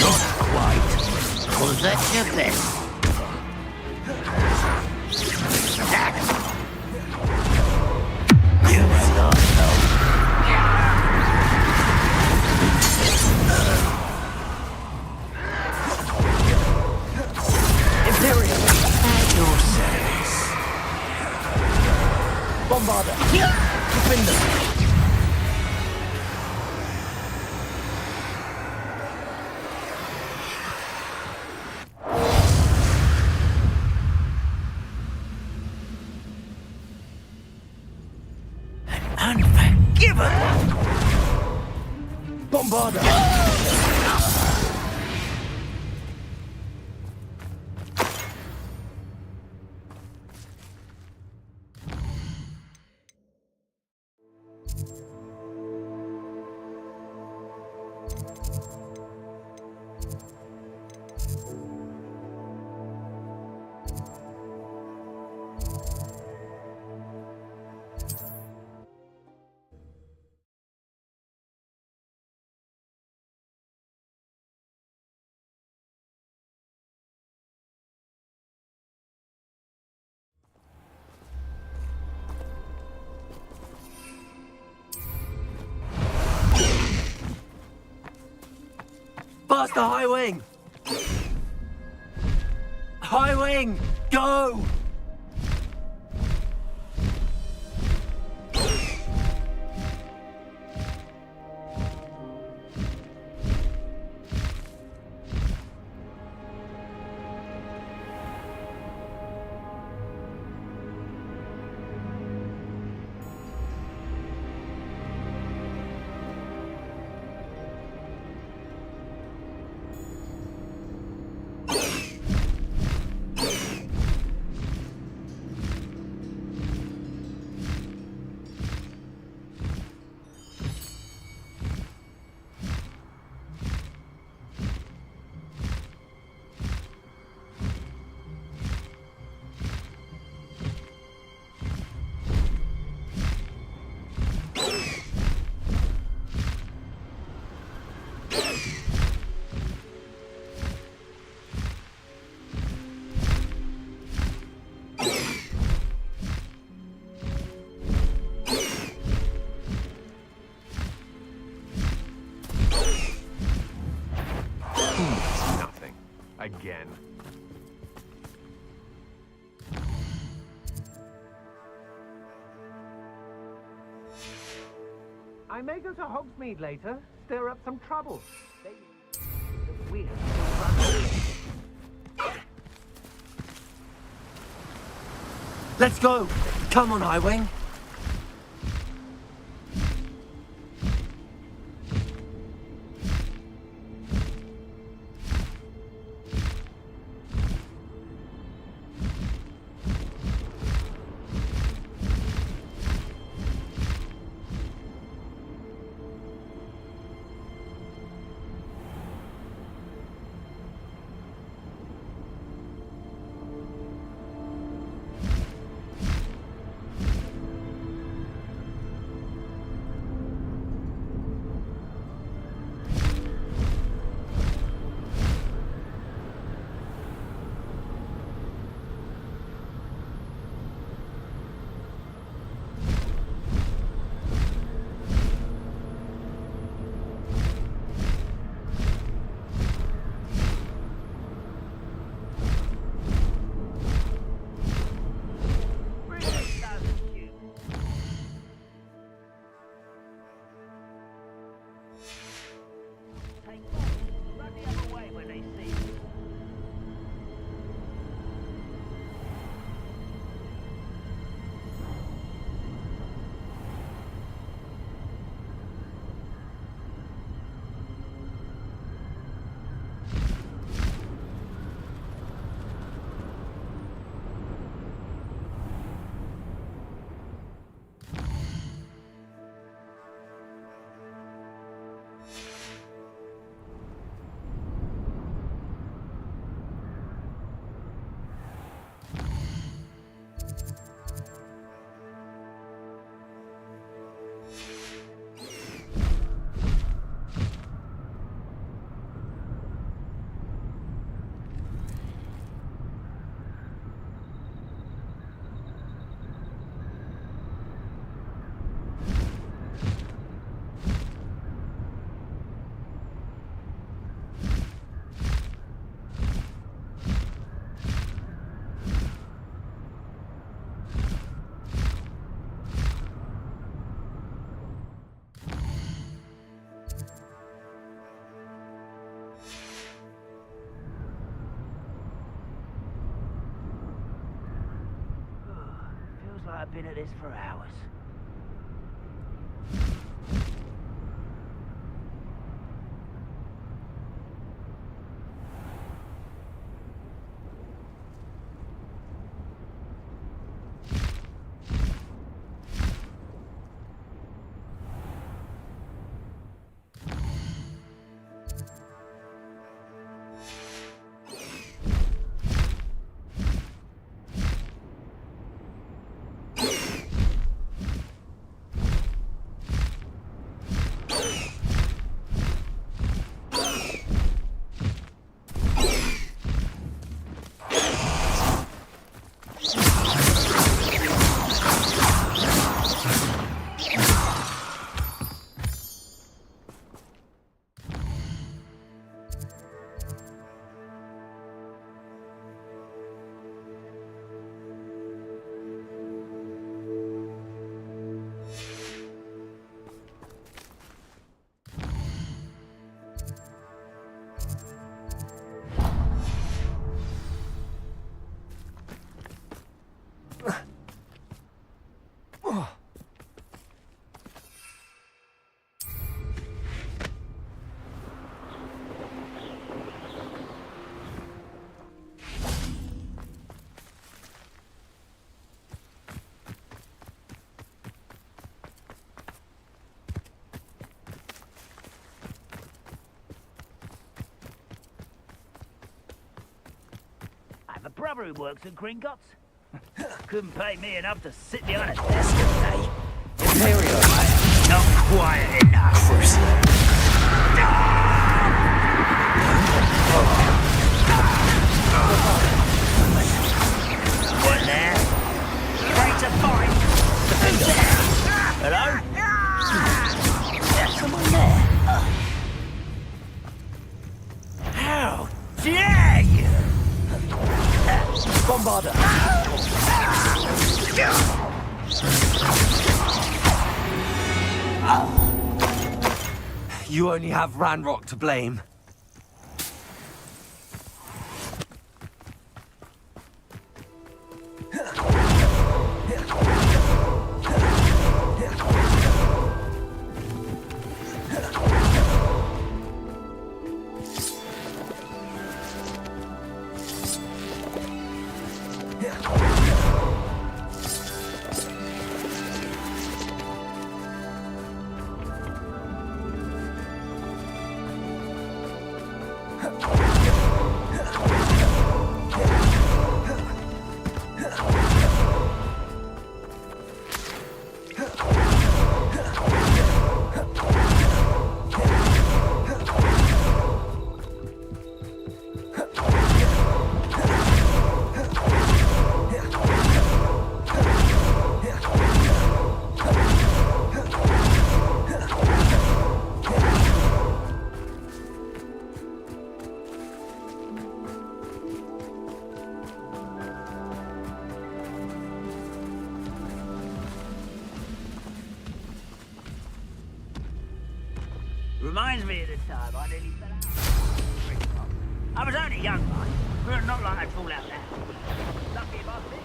Not quite. Was that your best? You lost hope. Imperial, At your service. Bombarder, Defender. Unforgivable. Bombarder. Faster, High Wing! High Wing, go! Nothing. Again. I may go to Hogsmeade later, stir up some trouble. Weird. Let's go! Come on, High Wing! have been at this for hours. I have a brother who works at Gringotts. Couldn't pay me enough to sit behind a desk all day. Imperial, not quiet enough. What there? Great to find. Who's there? Hello? There's someone there. How dare you! Bombarder! You only have Ranrock to blame. Reminds me of the time I nearly fell out. I was only young, mind, but not like I'd fall out now. Lucky if I think.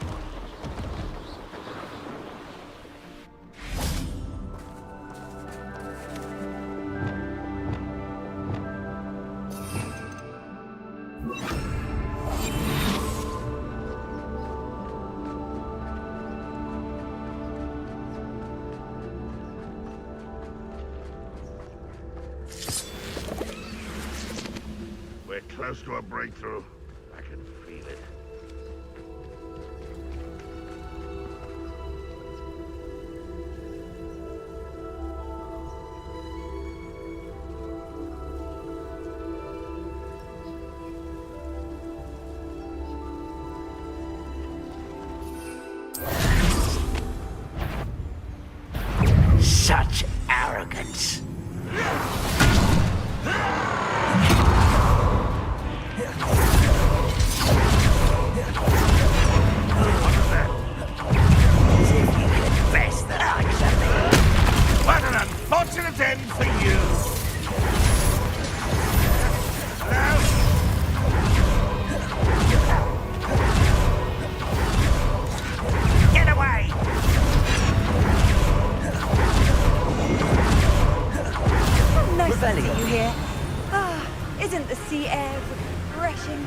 We're close to a breakthrough. I can feel it. Such arrogance. watching.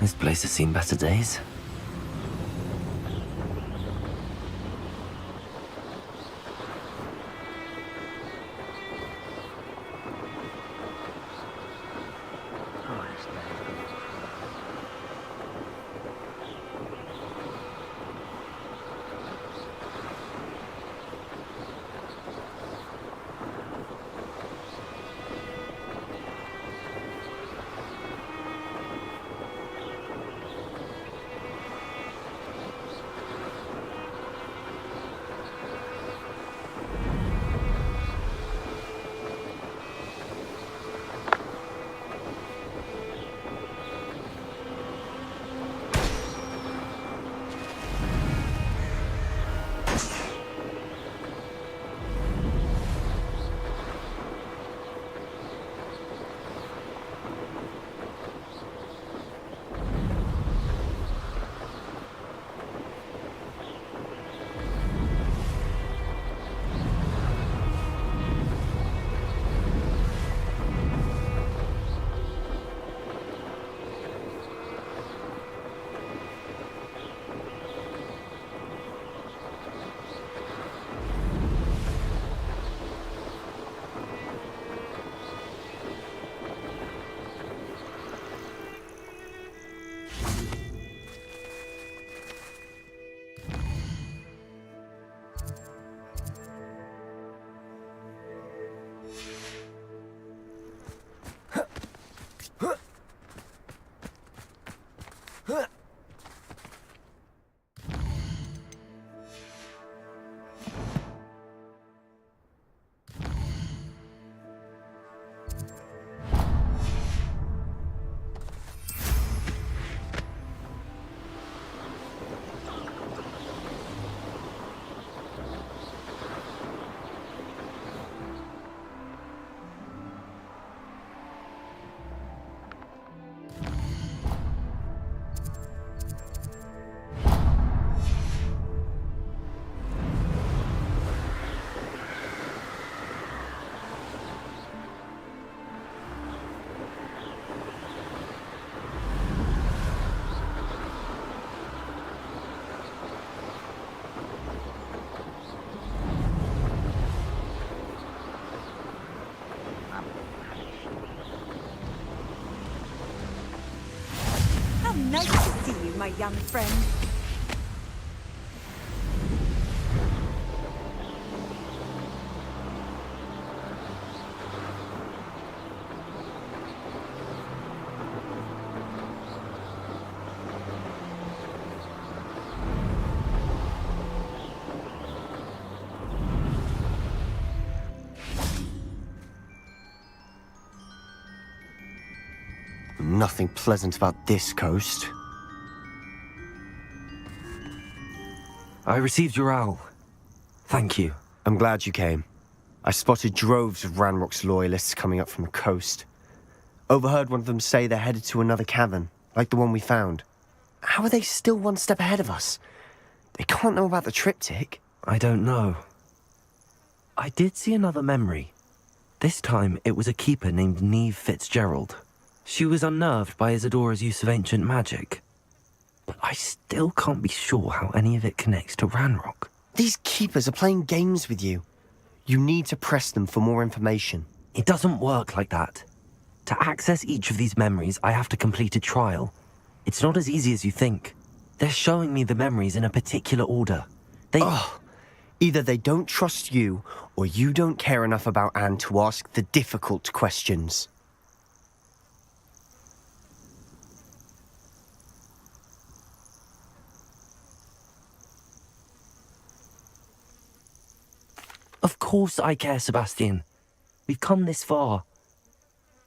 This place has seen better days. Nice to see you, my young friend. Nothing pleasant about this coast. I received your owl. Thank you. I'm glad you came. I spotted droves of Ranrock's loyalists coming up from the coast. Overheard one of them say they're headed to another cavern, like the one we found. How are they still one step ahead of us? They can't know about the triptych. I don't know. I did see another memory. This time, it was a keeper named Neve Fitzgerald. She was unnerved by Isadora's use of ancient magic. But I still can't be sure how any of it connects to Ranrock. These keepers are playing games with you. You need to press them for more information. It doesn't work like that. To access each of these memories, I have to complete a trial. It's not as easy as you think. They're showing me the memories in a particular order. Either they don't trust you, or you don't care enough about Anne to ask the difficult questions. Of course I care, Sebastian. We've come this far.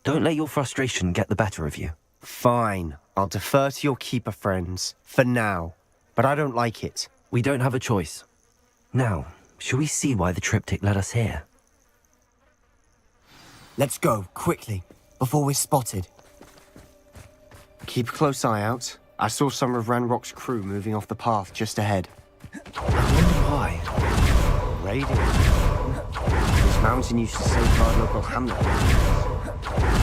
Don't let your frustration get the better of you. Fine. I'll defer to your keeper friends, for now. But I don't like it. We don't have a choice. Now, shall we see why the triptych led us here? Let's go, quickly, before we're spotted. Keep a close eye out. I saw some of Ranrock's crew moving off the path just ahead. I wonder why. Raiding. This mountain used to safeguard local hamlet.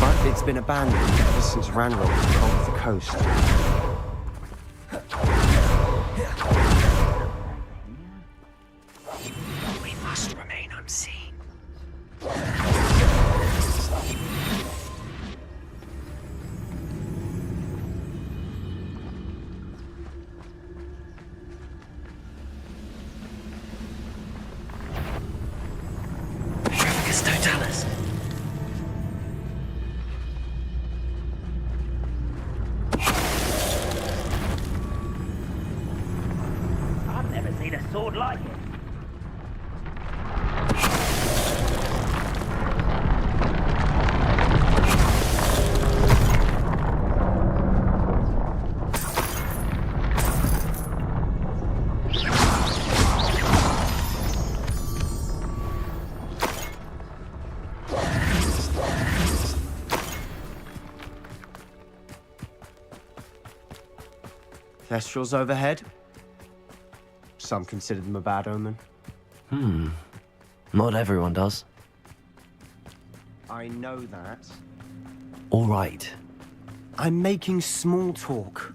But it's been abandoned ever since Ranrock took over the coast. We must remain unseen. Totalis. I've never seen a sword like it. Thestrals overhead. Some consider them a bad omen. Not everyone does. I know that. All right. I'm making small talk.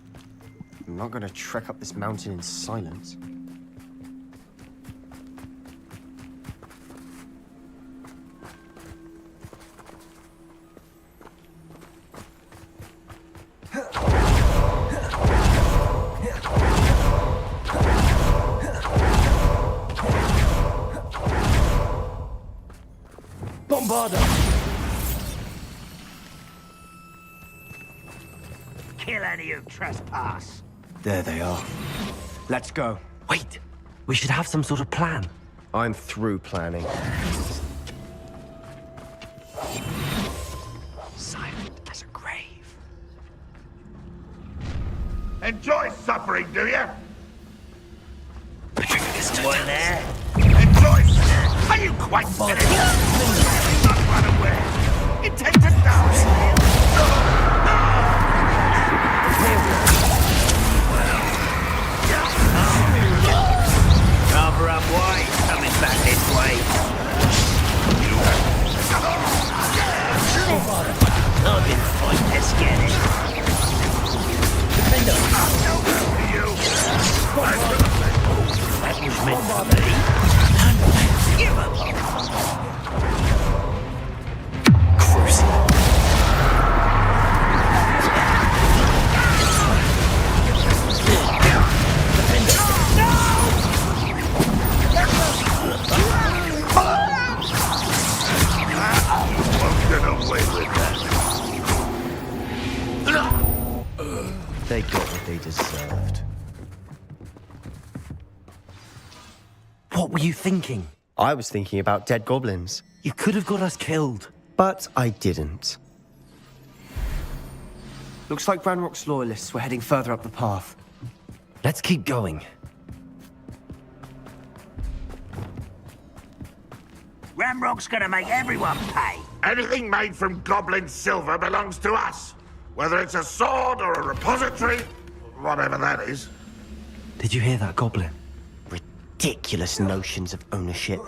I'm not gonna trek up this mountain in silence. Kill any who trespass. There they are. Let's go. Wait, we should have some sort of plan. I'm through planning. Silent as a grave. Enjoy suffering, do you? Someone there? Enjoy. Are you quite finished? Do not run away. Intend to die. Rather unwise coming back this way. I've been fighting to get it. Defender. That was meant for me. Give up. Cruising. They got what they deserved. What were you thinking? I was thinking about dead goblins. You could have got us killed. But I didn't. Looks like Ranrock's loyalists were heading further up the path. Let's keep going. Ranrock's gonna make everyone pay. Anything made from goblin silver belongs to us. Whether it's a sword or a repository, whatever that is. Did you hear that, Goblin? Ridiculous notions of ownership.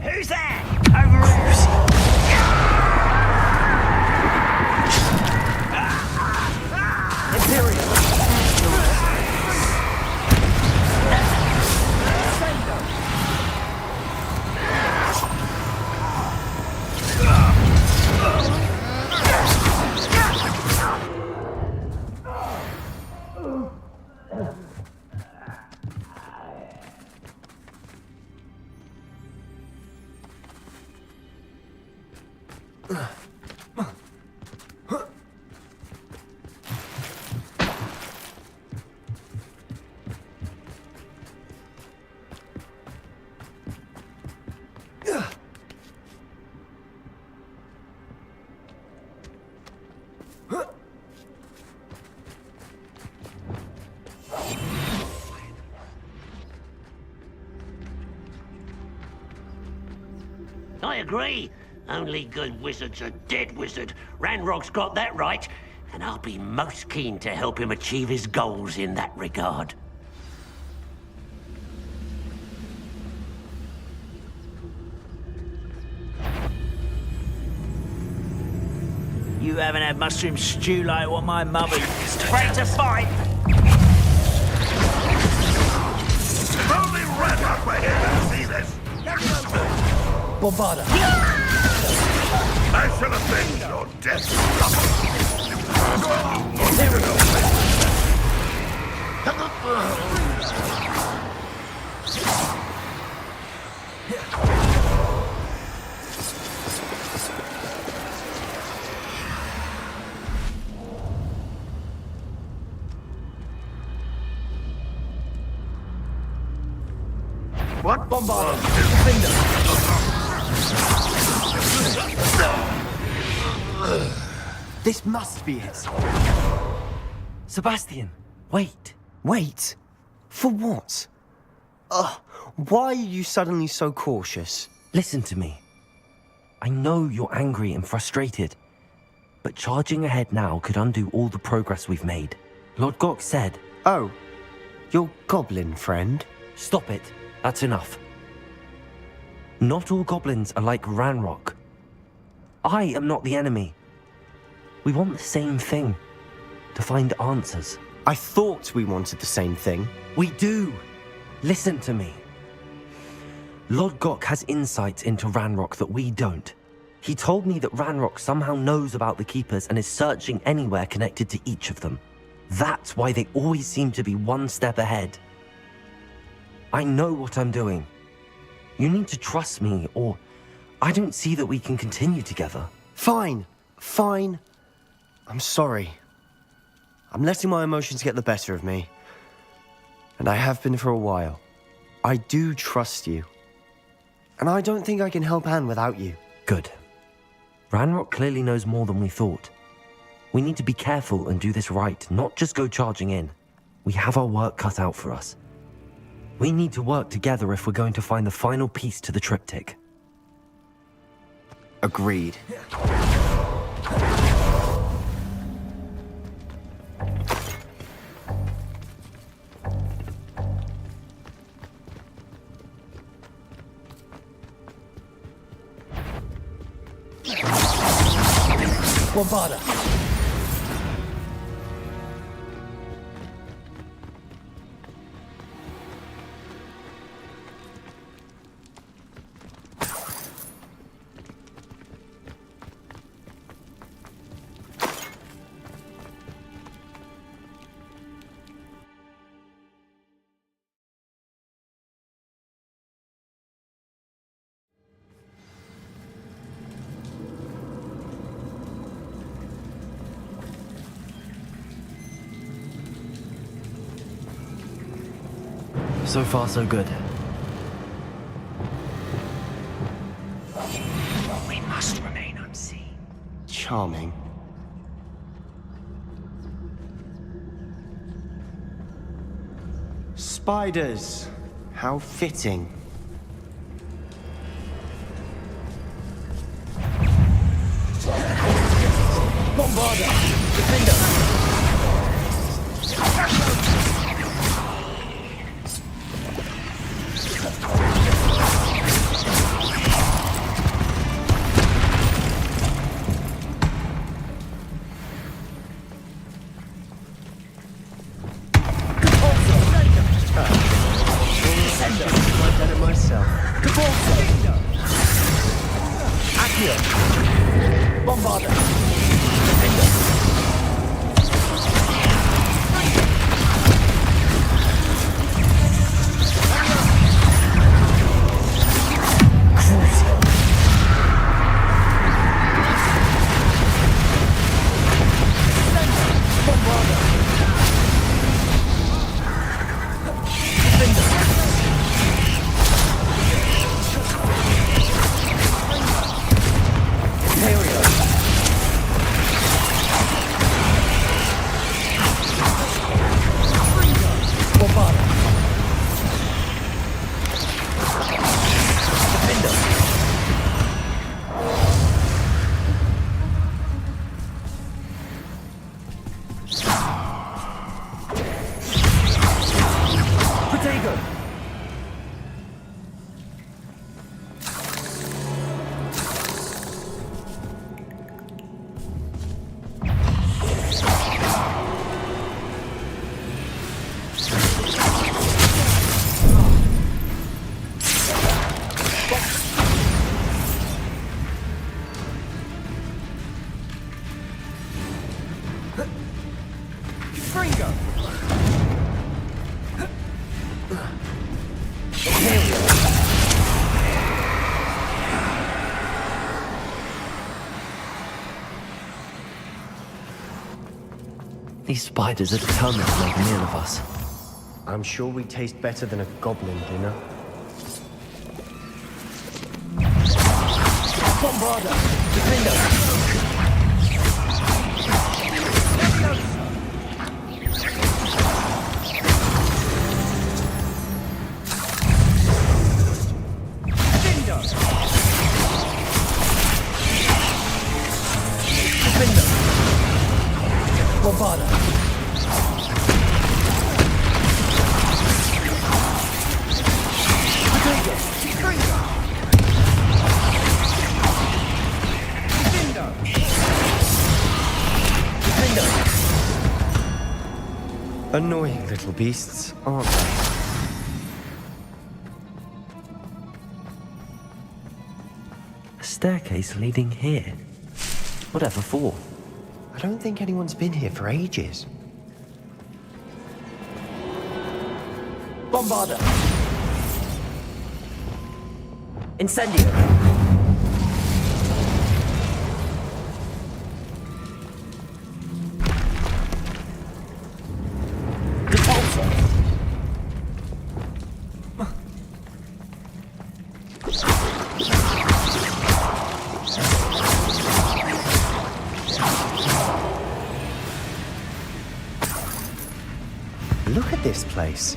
Who's that? Over here. I agree. Only good wizard's a dead wizard. Ranrock's got that right, and I'll be most keen to help him achieve his goals in that regard. You haven't had mushroom stew like what my mother used. Ready to fight? Only Ranrock were here to see this. Bombarda. I shall avenge your death. What? Bombarda. This must be it. Sebastian, wait. Wait? For what? Why are you suddenly so cautious? Listen to me. I know you're angry and frustrated, but charging ahead now could undo all the progress we've made. Lord Gok said... Oh, your goblin friend? Stop it. That's enough. Not all goblins are like Ranrock. I am not the enemy. We want the same thing. To find answers. I thought we wanted the same thing. We do. Listen to me. Lord Gok has insights into Ranrock that we don't. He told me that Ranrock somehow knows about the Keepers and is searching anywhere connected to each of them. That's why they always seem to be one step ahead. I know what I'm doing. You need to trust me, or I don't see that we can continue together. Fine. Fine. I'm sorry. I'm letting my emotions get the better of me. And I have been for a while. I do trust you. And I don't think I can help Anne without you. Good. Ranrock clearly knows more than we thought. We need to be careful and do this right, not just go charging in. We have our work cut out for us. We need to work together if we're going to find the final piece to the triptych. Agreed. Bombarda. So far, so good. We must remain unseen. Charming. Spiders. How fitting. Bombarda. Defender. Confringo! These spiders are determined to make a meal of us. I'm sure we taste better than a goblin dinner. Bombarda! Defender! Bombarda! Annoying little beasts, aren't they? A staircase leading here. Whatever for? I don't think anyone's been here for ages. Bombarda! Incendio! Look at this place.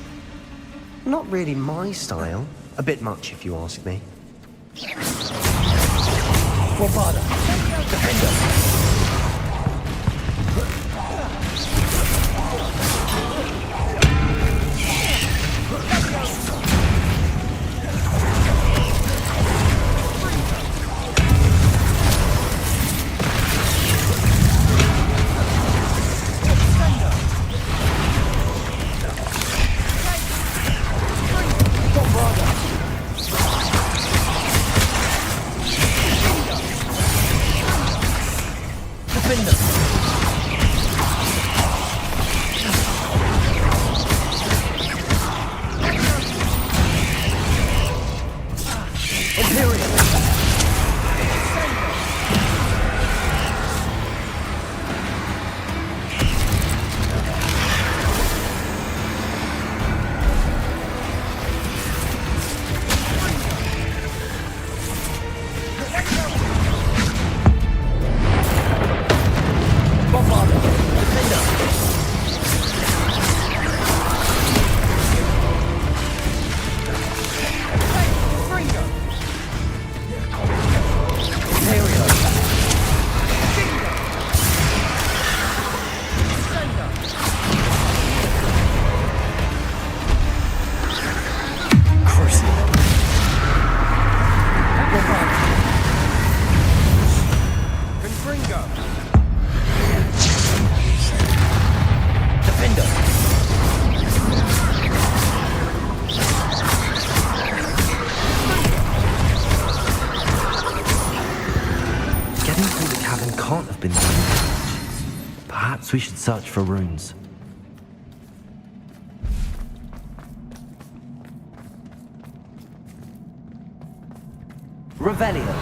Not really my style. A bit much, if you ask me. Bombarda! Defender! Perhaps we should search for runes. Revelio.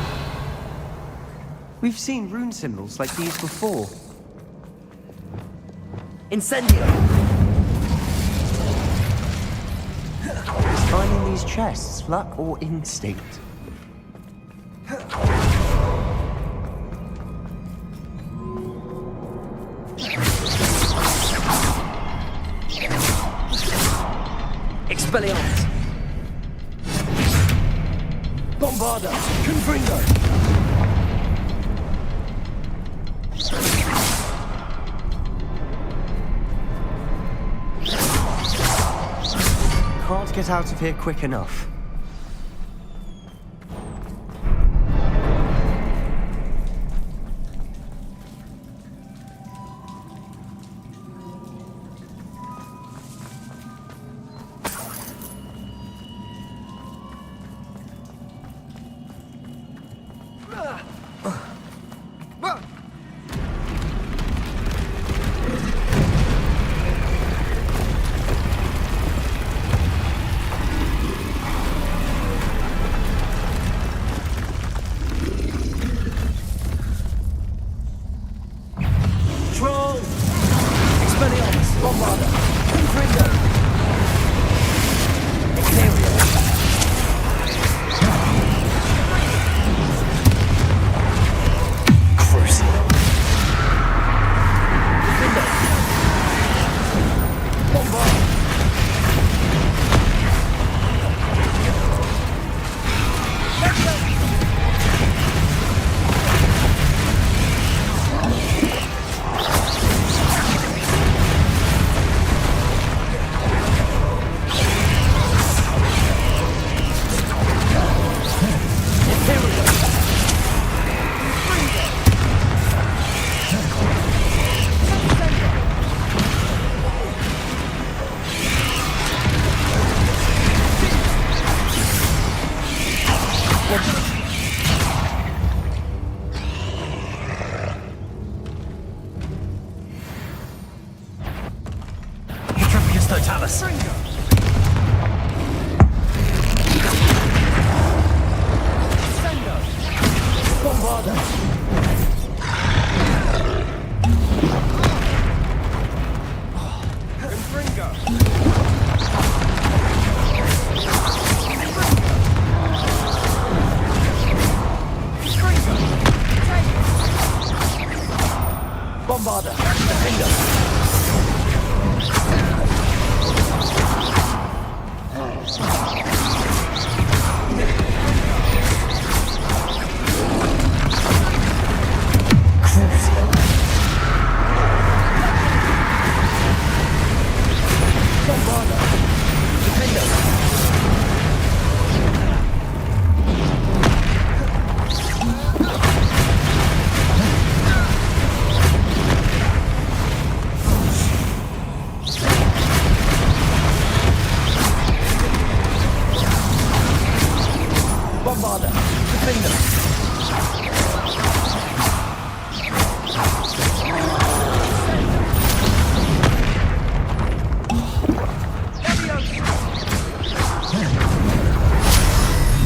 We've seen rune symbols like these before. Incendio! Is finding these chests luck or instinct? Expelliarmus! Bombarda! Confringo! Can't get out of here quick enough.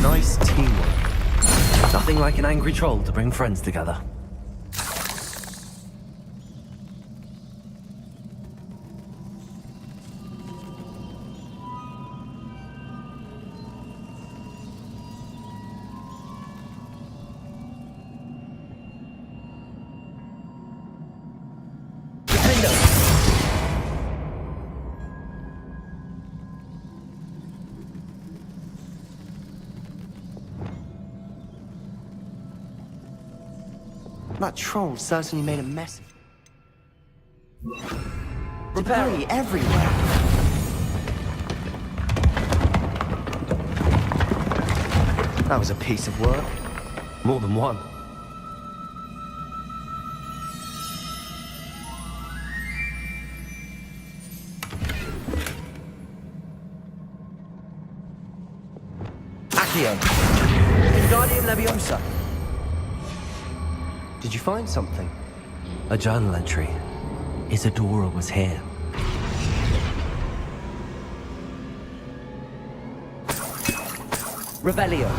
Nice teamwork. Nothing like an angry troll to bring friends together. That troll certainly made a mess. Debris everywhere. That was a piece of work. More than one. Accio. Wingardium Leviosa. Did you find something? A journal entry. Isadora was here. Revelio.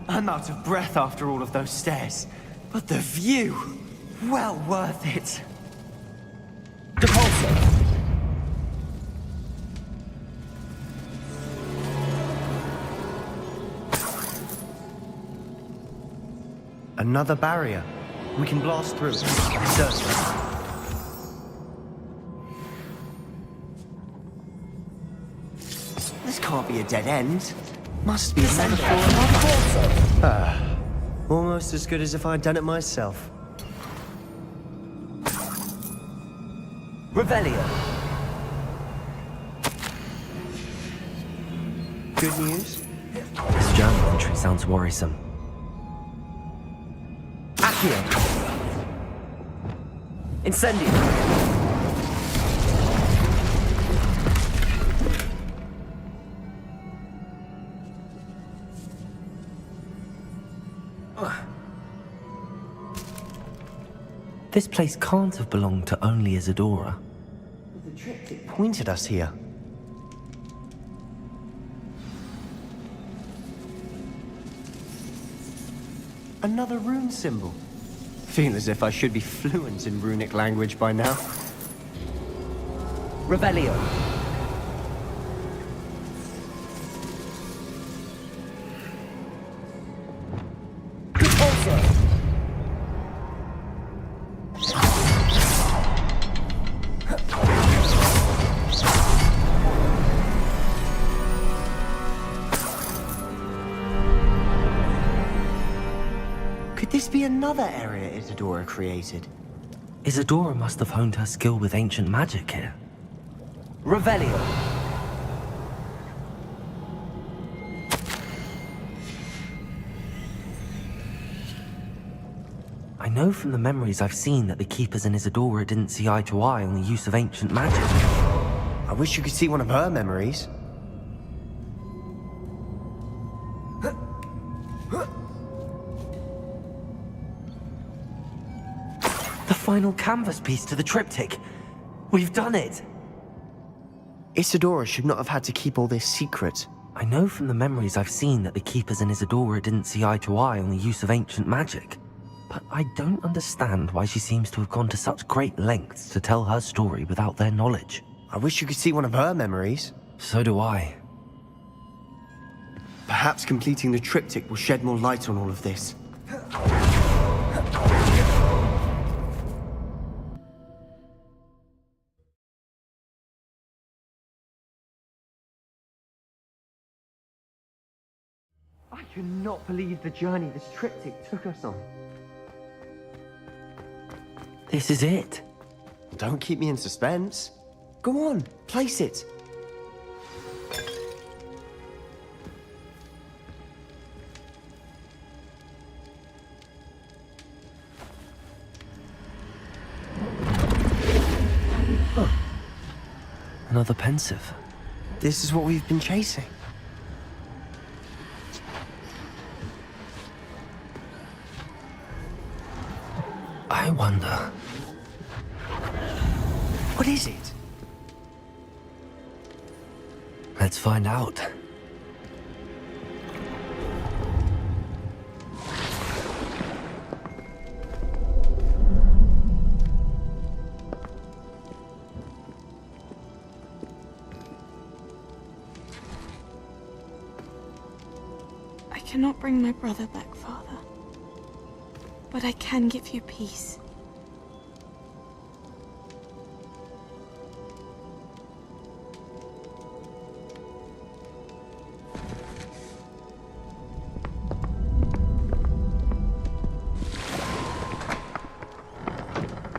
I'm out of breath after all of those stairs. But the view! Well worth it. Depulso. Another barrier. We can blast through it. Certainly. This can't be a dead end. Must be another floor. Almost as good as if I'd done it myself. Revelio. Good news? This journal entry sounds worrisome. Accio. Incendio. This place can't have belonged to only Isadora. The triptych pointed us here. Another rune symbol. Feel as if I should be fluent in runic language by now. Revelio. Could this be another area Isadora created? Isadora must have honed her skill with ancient magic here. Revelio. I know from the memories I've seen that the Keepers and Isadora didn't see eye to eye on the use of ancient magic. I wish you could see one of her memories. The final canvas piece to the triptych. We've done it! Isadora should not have had to keep all this secret. I know from the memories I've seen that the Keepers and Isadora didn't see eye to eye on the use of ancient magic. But I don't understand why she seems to have gone to such great lengths to tell her story without their knowledge. I wish you could see one of her memories. So do I. Perhaps completing the triptych will shed more light on all of this. I cannot believe the journey this triptych took us on. This is it. Don't keep me in suspense. Go on, place it. Another pensive. This is what we've been chasing. I wonder... What is it? Let's find out. I cannot bring my brother back, Father. But I can give you peace.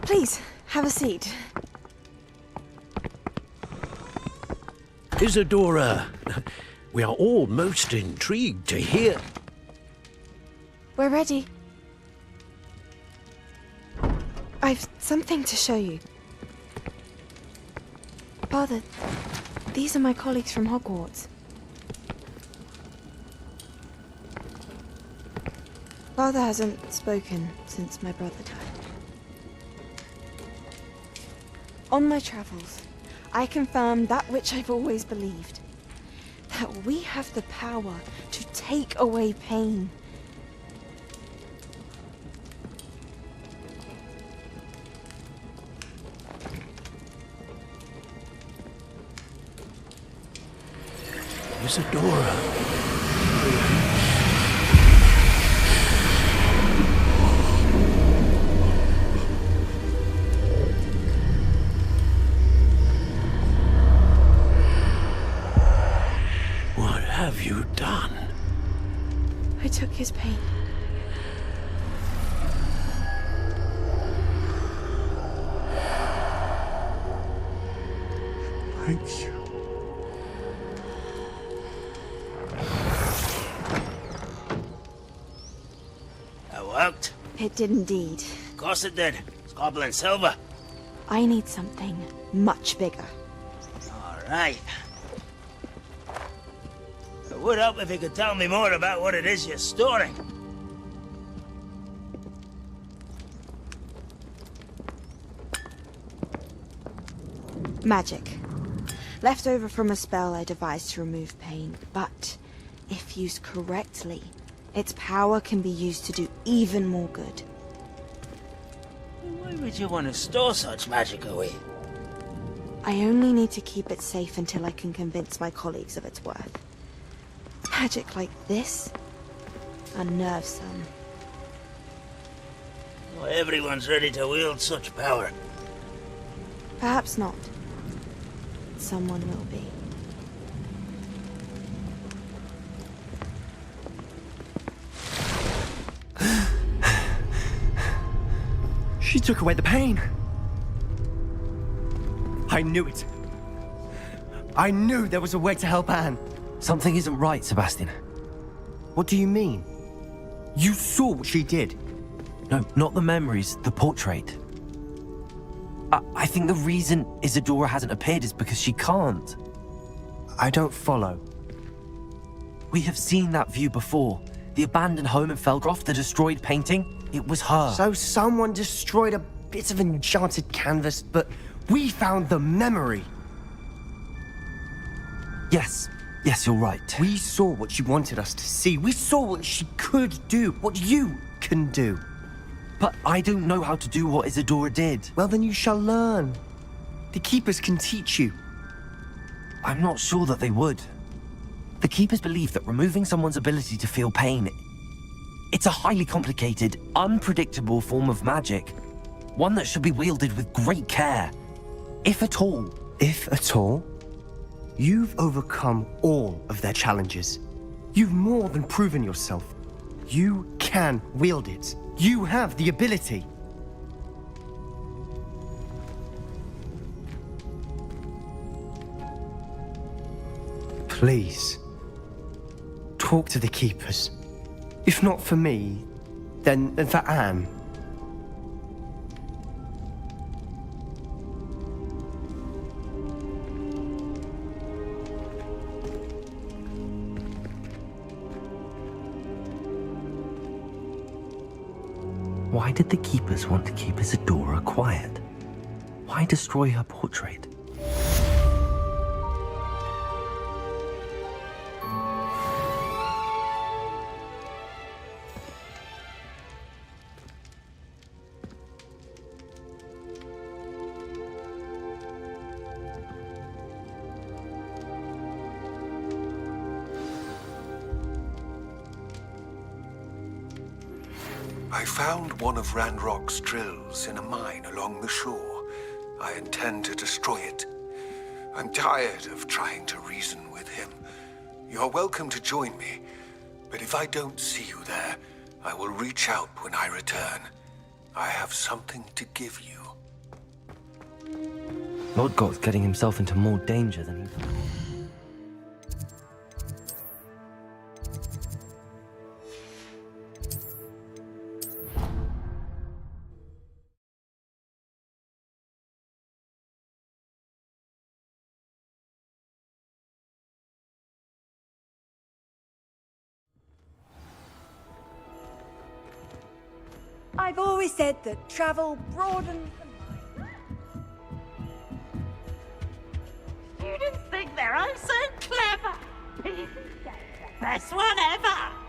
Please, have a seat. Isadora, we are all most intrigued to hear. We're ready. I've something to show you. Father, these are my colleagues from Hogwarts. Father hasn't spoken since my brother died. On my travels, I confirmed that which I've always believed. That we have the power to take away pain. Isadora. What have you done? I took his pain. Thank you. Worked? It did indeed. Of course it did. It's goblin silver. I need something much bigger. All right. It would help if you could tell me more about what it is you're storing. Magic. Left over from a spell I devised to remove pain, but if used correctly, its power can be used to do even more good. Why would you want to store such magic away? I only need to keep it safe until I can convince my colleagues of its worth. Magic like this unnerves some. Not everyone's ready to wield such power. Perhaps not. Someone will be. She took away the pain. I knew it. I knew there was a way to help Anne. Something isn't right, Sebastian. What do you mean? You saw what she did. No, not the memories, the portrait. I think the reason Isadora hasn't appeared is because she can't. I don't follow. We have seen that view before. The abandoned home in Felgroth, the destroyed painting. It was her. So someone destroyed a bit of enchanted canvas, but we found the memory. Yes, you're right. We saw what she wanted us to see. We saw what she could do, what you can do. But I don't know how to do what Isadora did. Well, then you shall learn. The Keepers can teach you. I'm not sure that they would. The Keepers believe that removing someone's ability to feel pain, it's a highly complicated, unpredictable form of magic. One that should be wielded with great care. If at all. If at all? You've overcome all of their challenges. You've more than proven yourself. You can wield it. You have the ability. Please, talk to the Keepers. If not for me, then for Anne. Why did the Keepers want to keep Isadora quiet? Why destroy her portrait? I found one of Ranrock's drills in a mine along the shore. I intend to destroy it. I'm tired of trying to reason with him. You're welcome to join me, but if I don't see you there, I will reach out when I return. I have something to give you. Lodgok's getting himself into more danger than he... I've always said that travel broadens the mind. Students think they're oh so clever. Best one ever.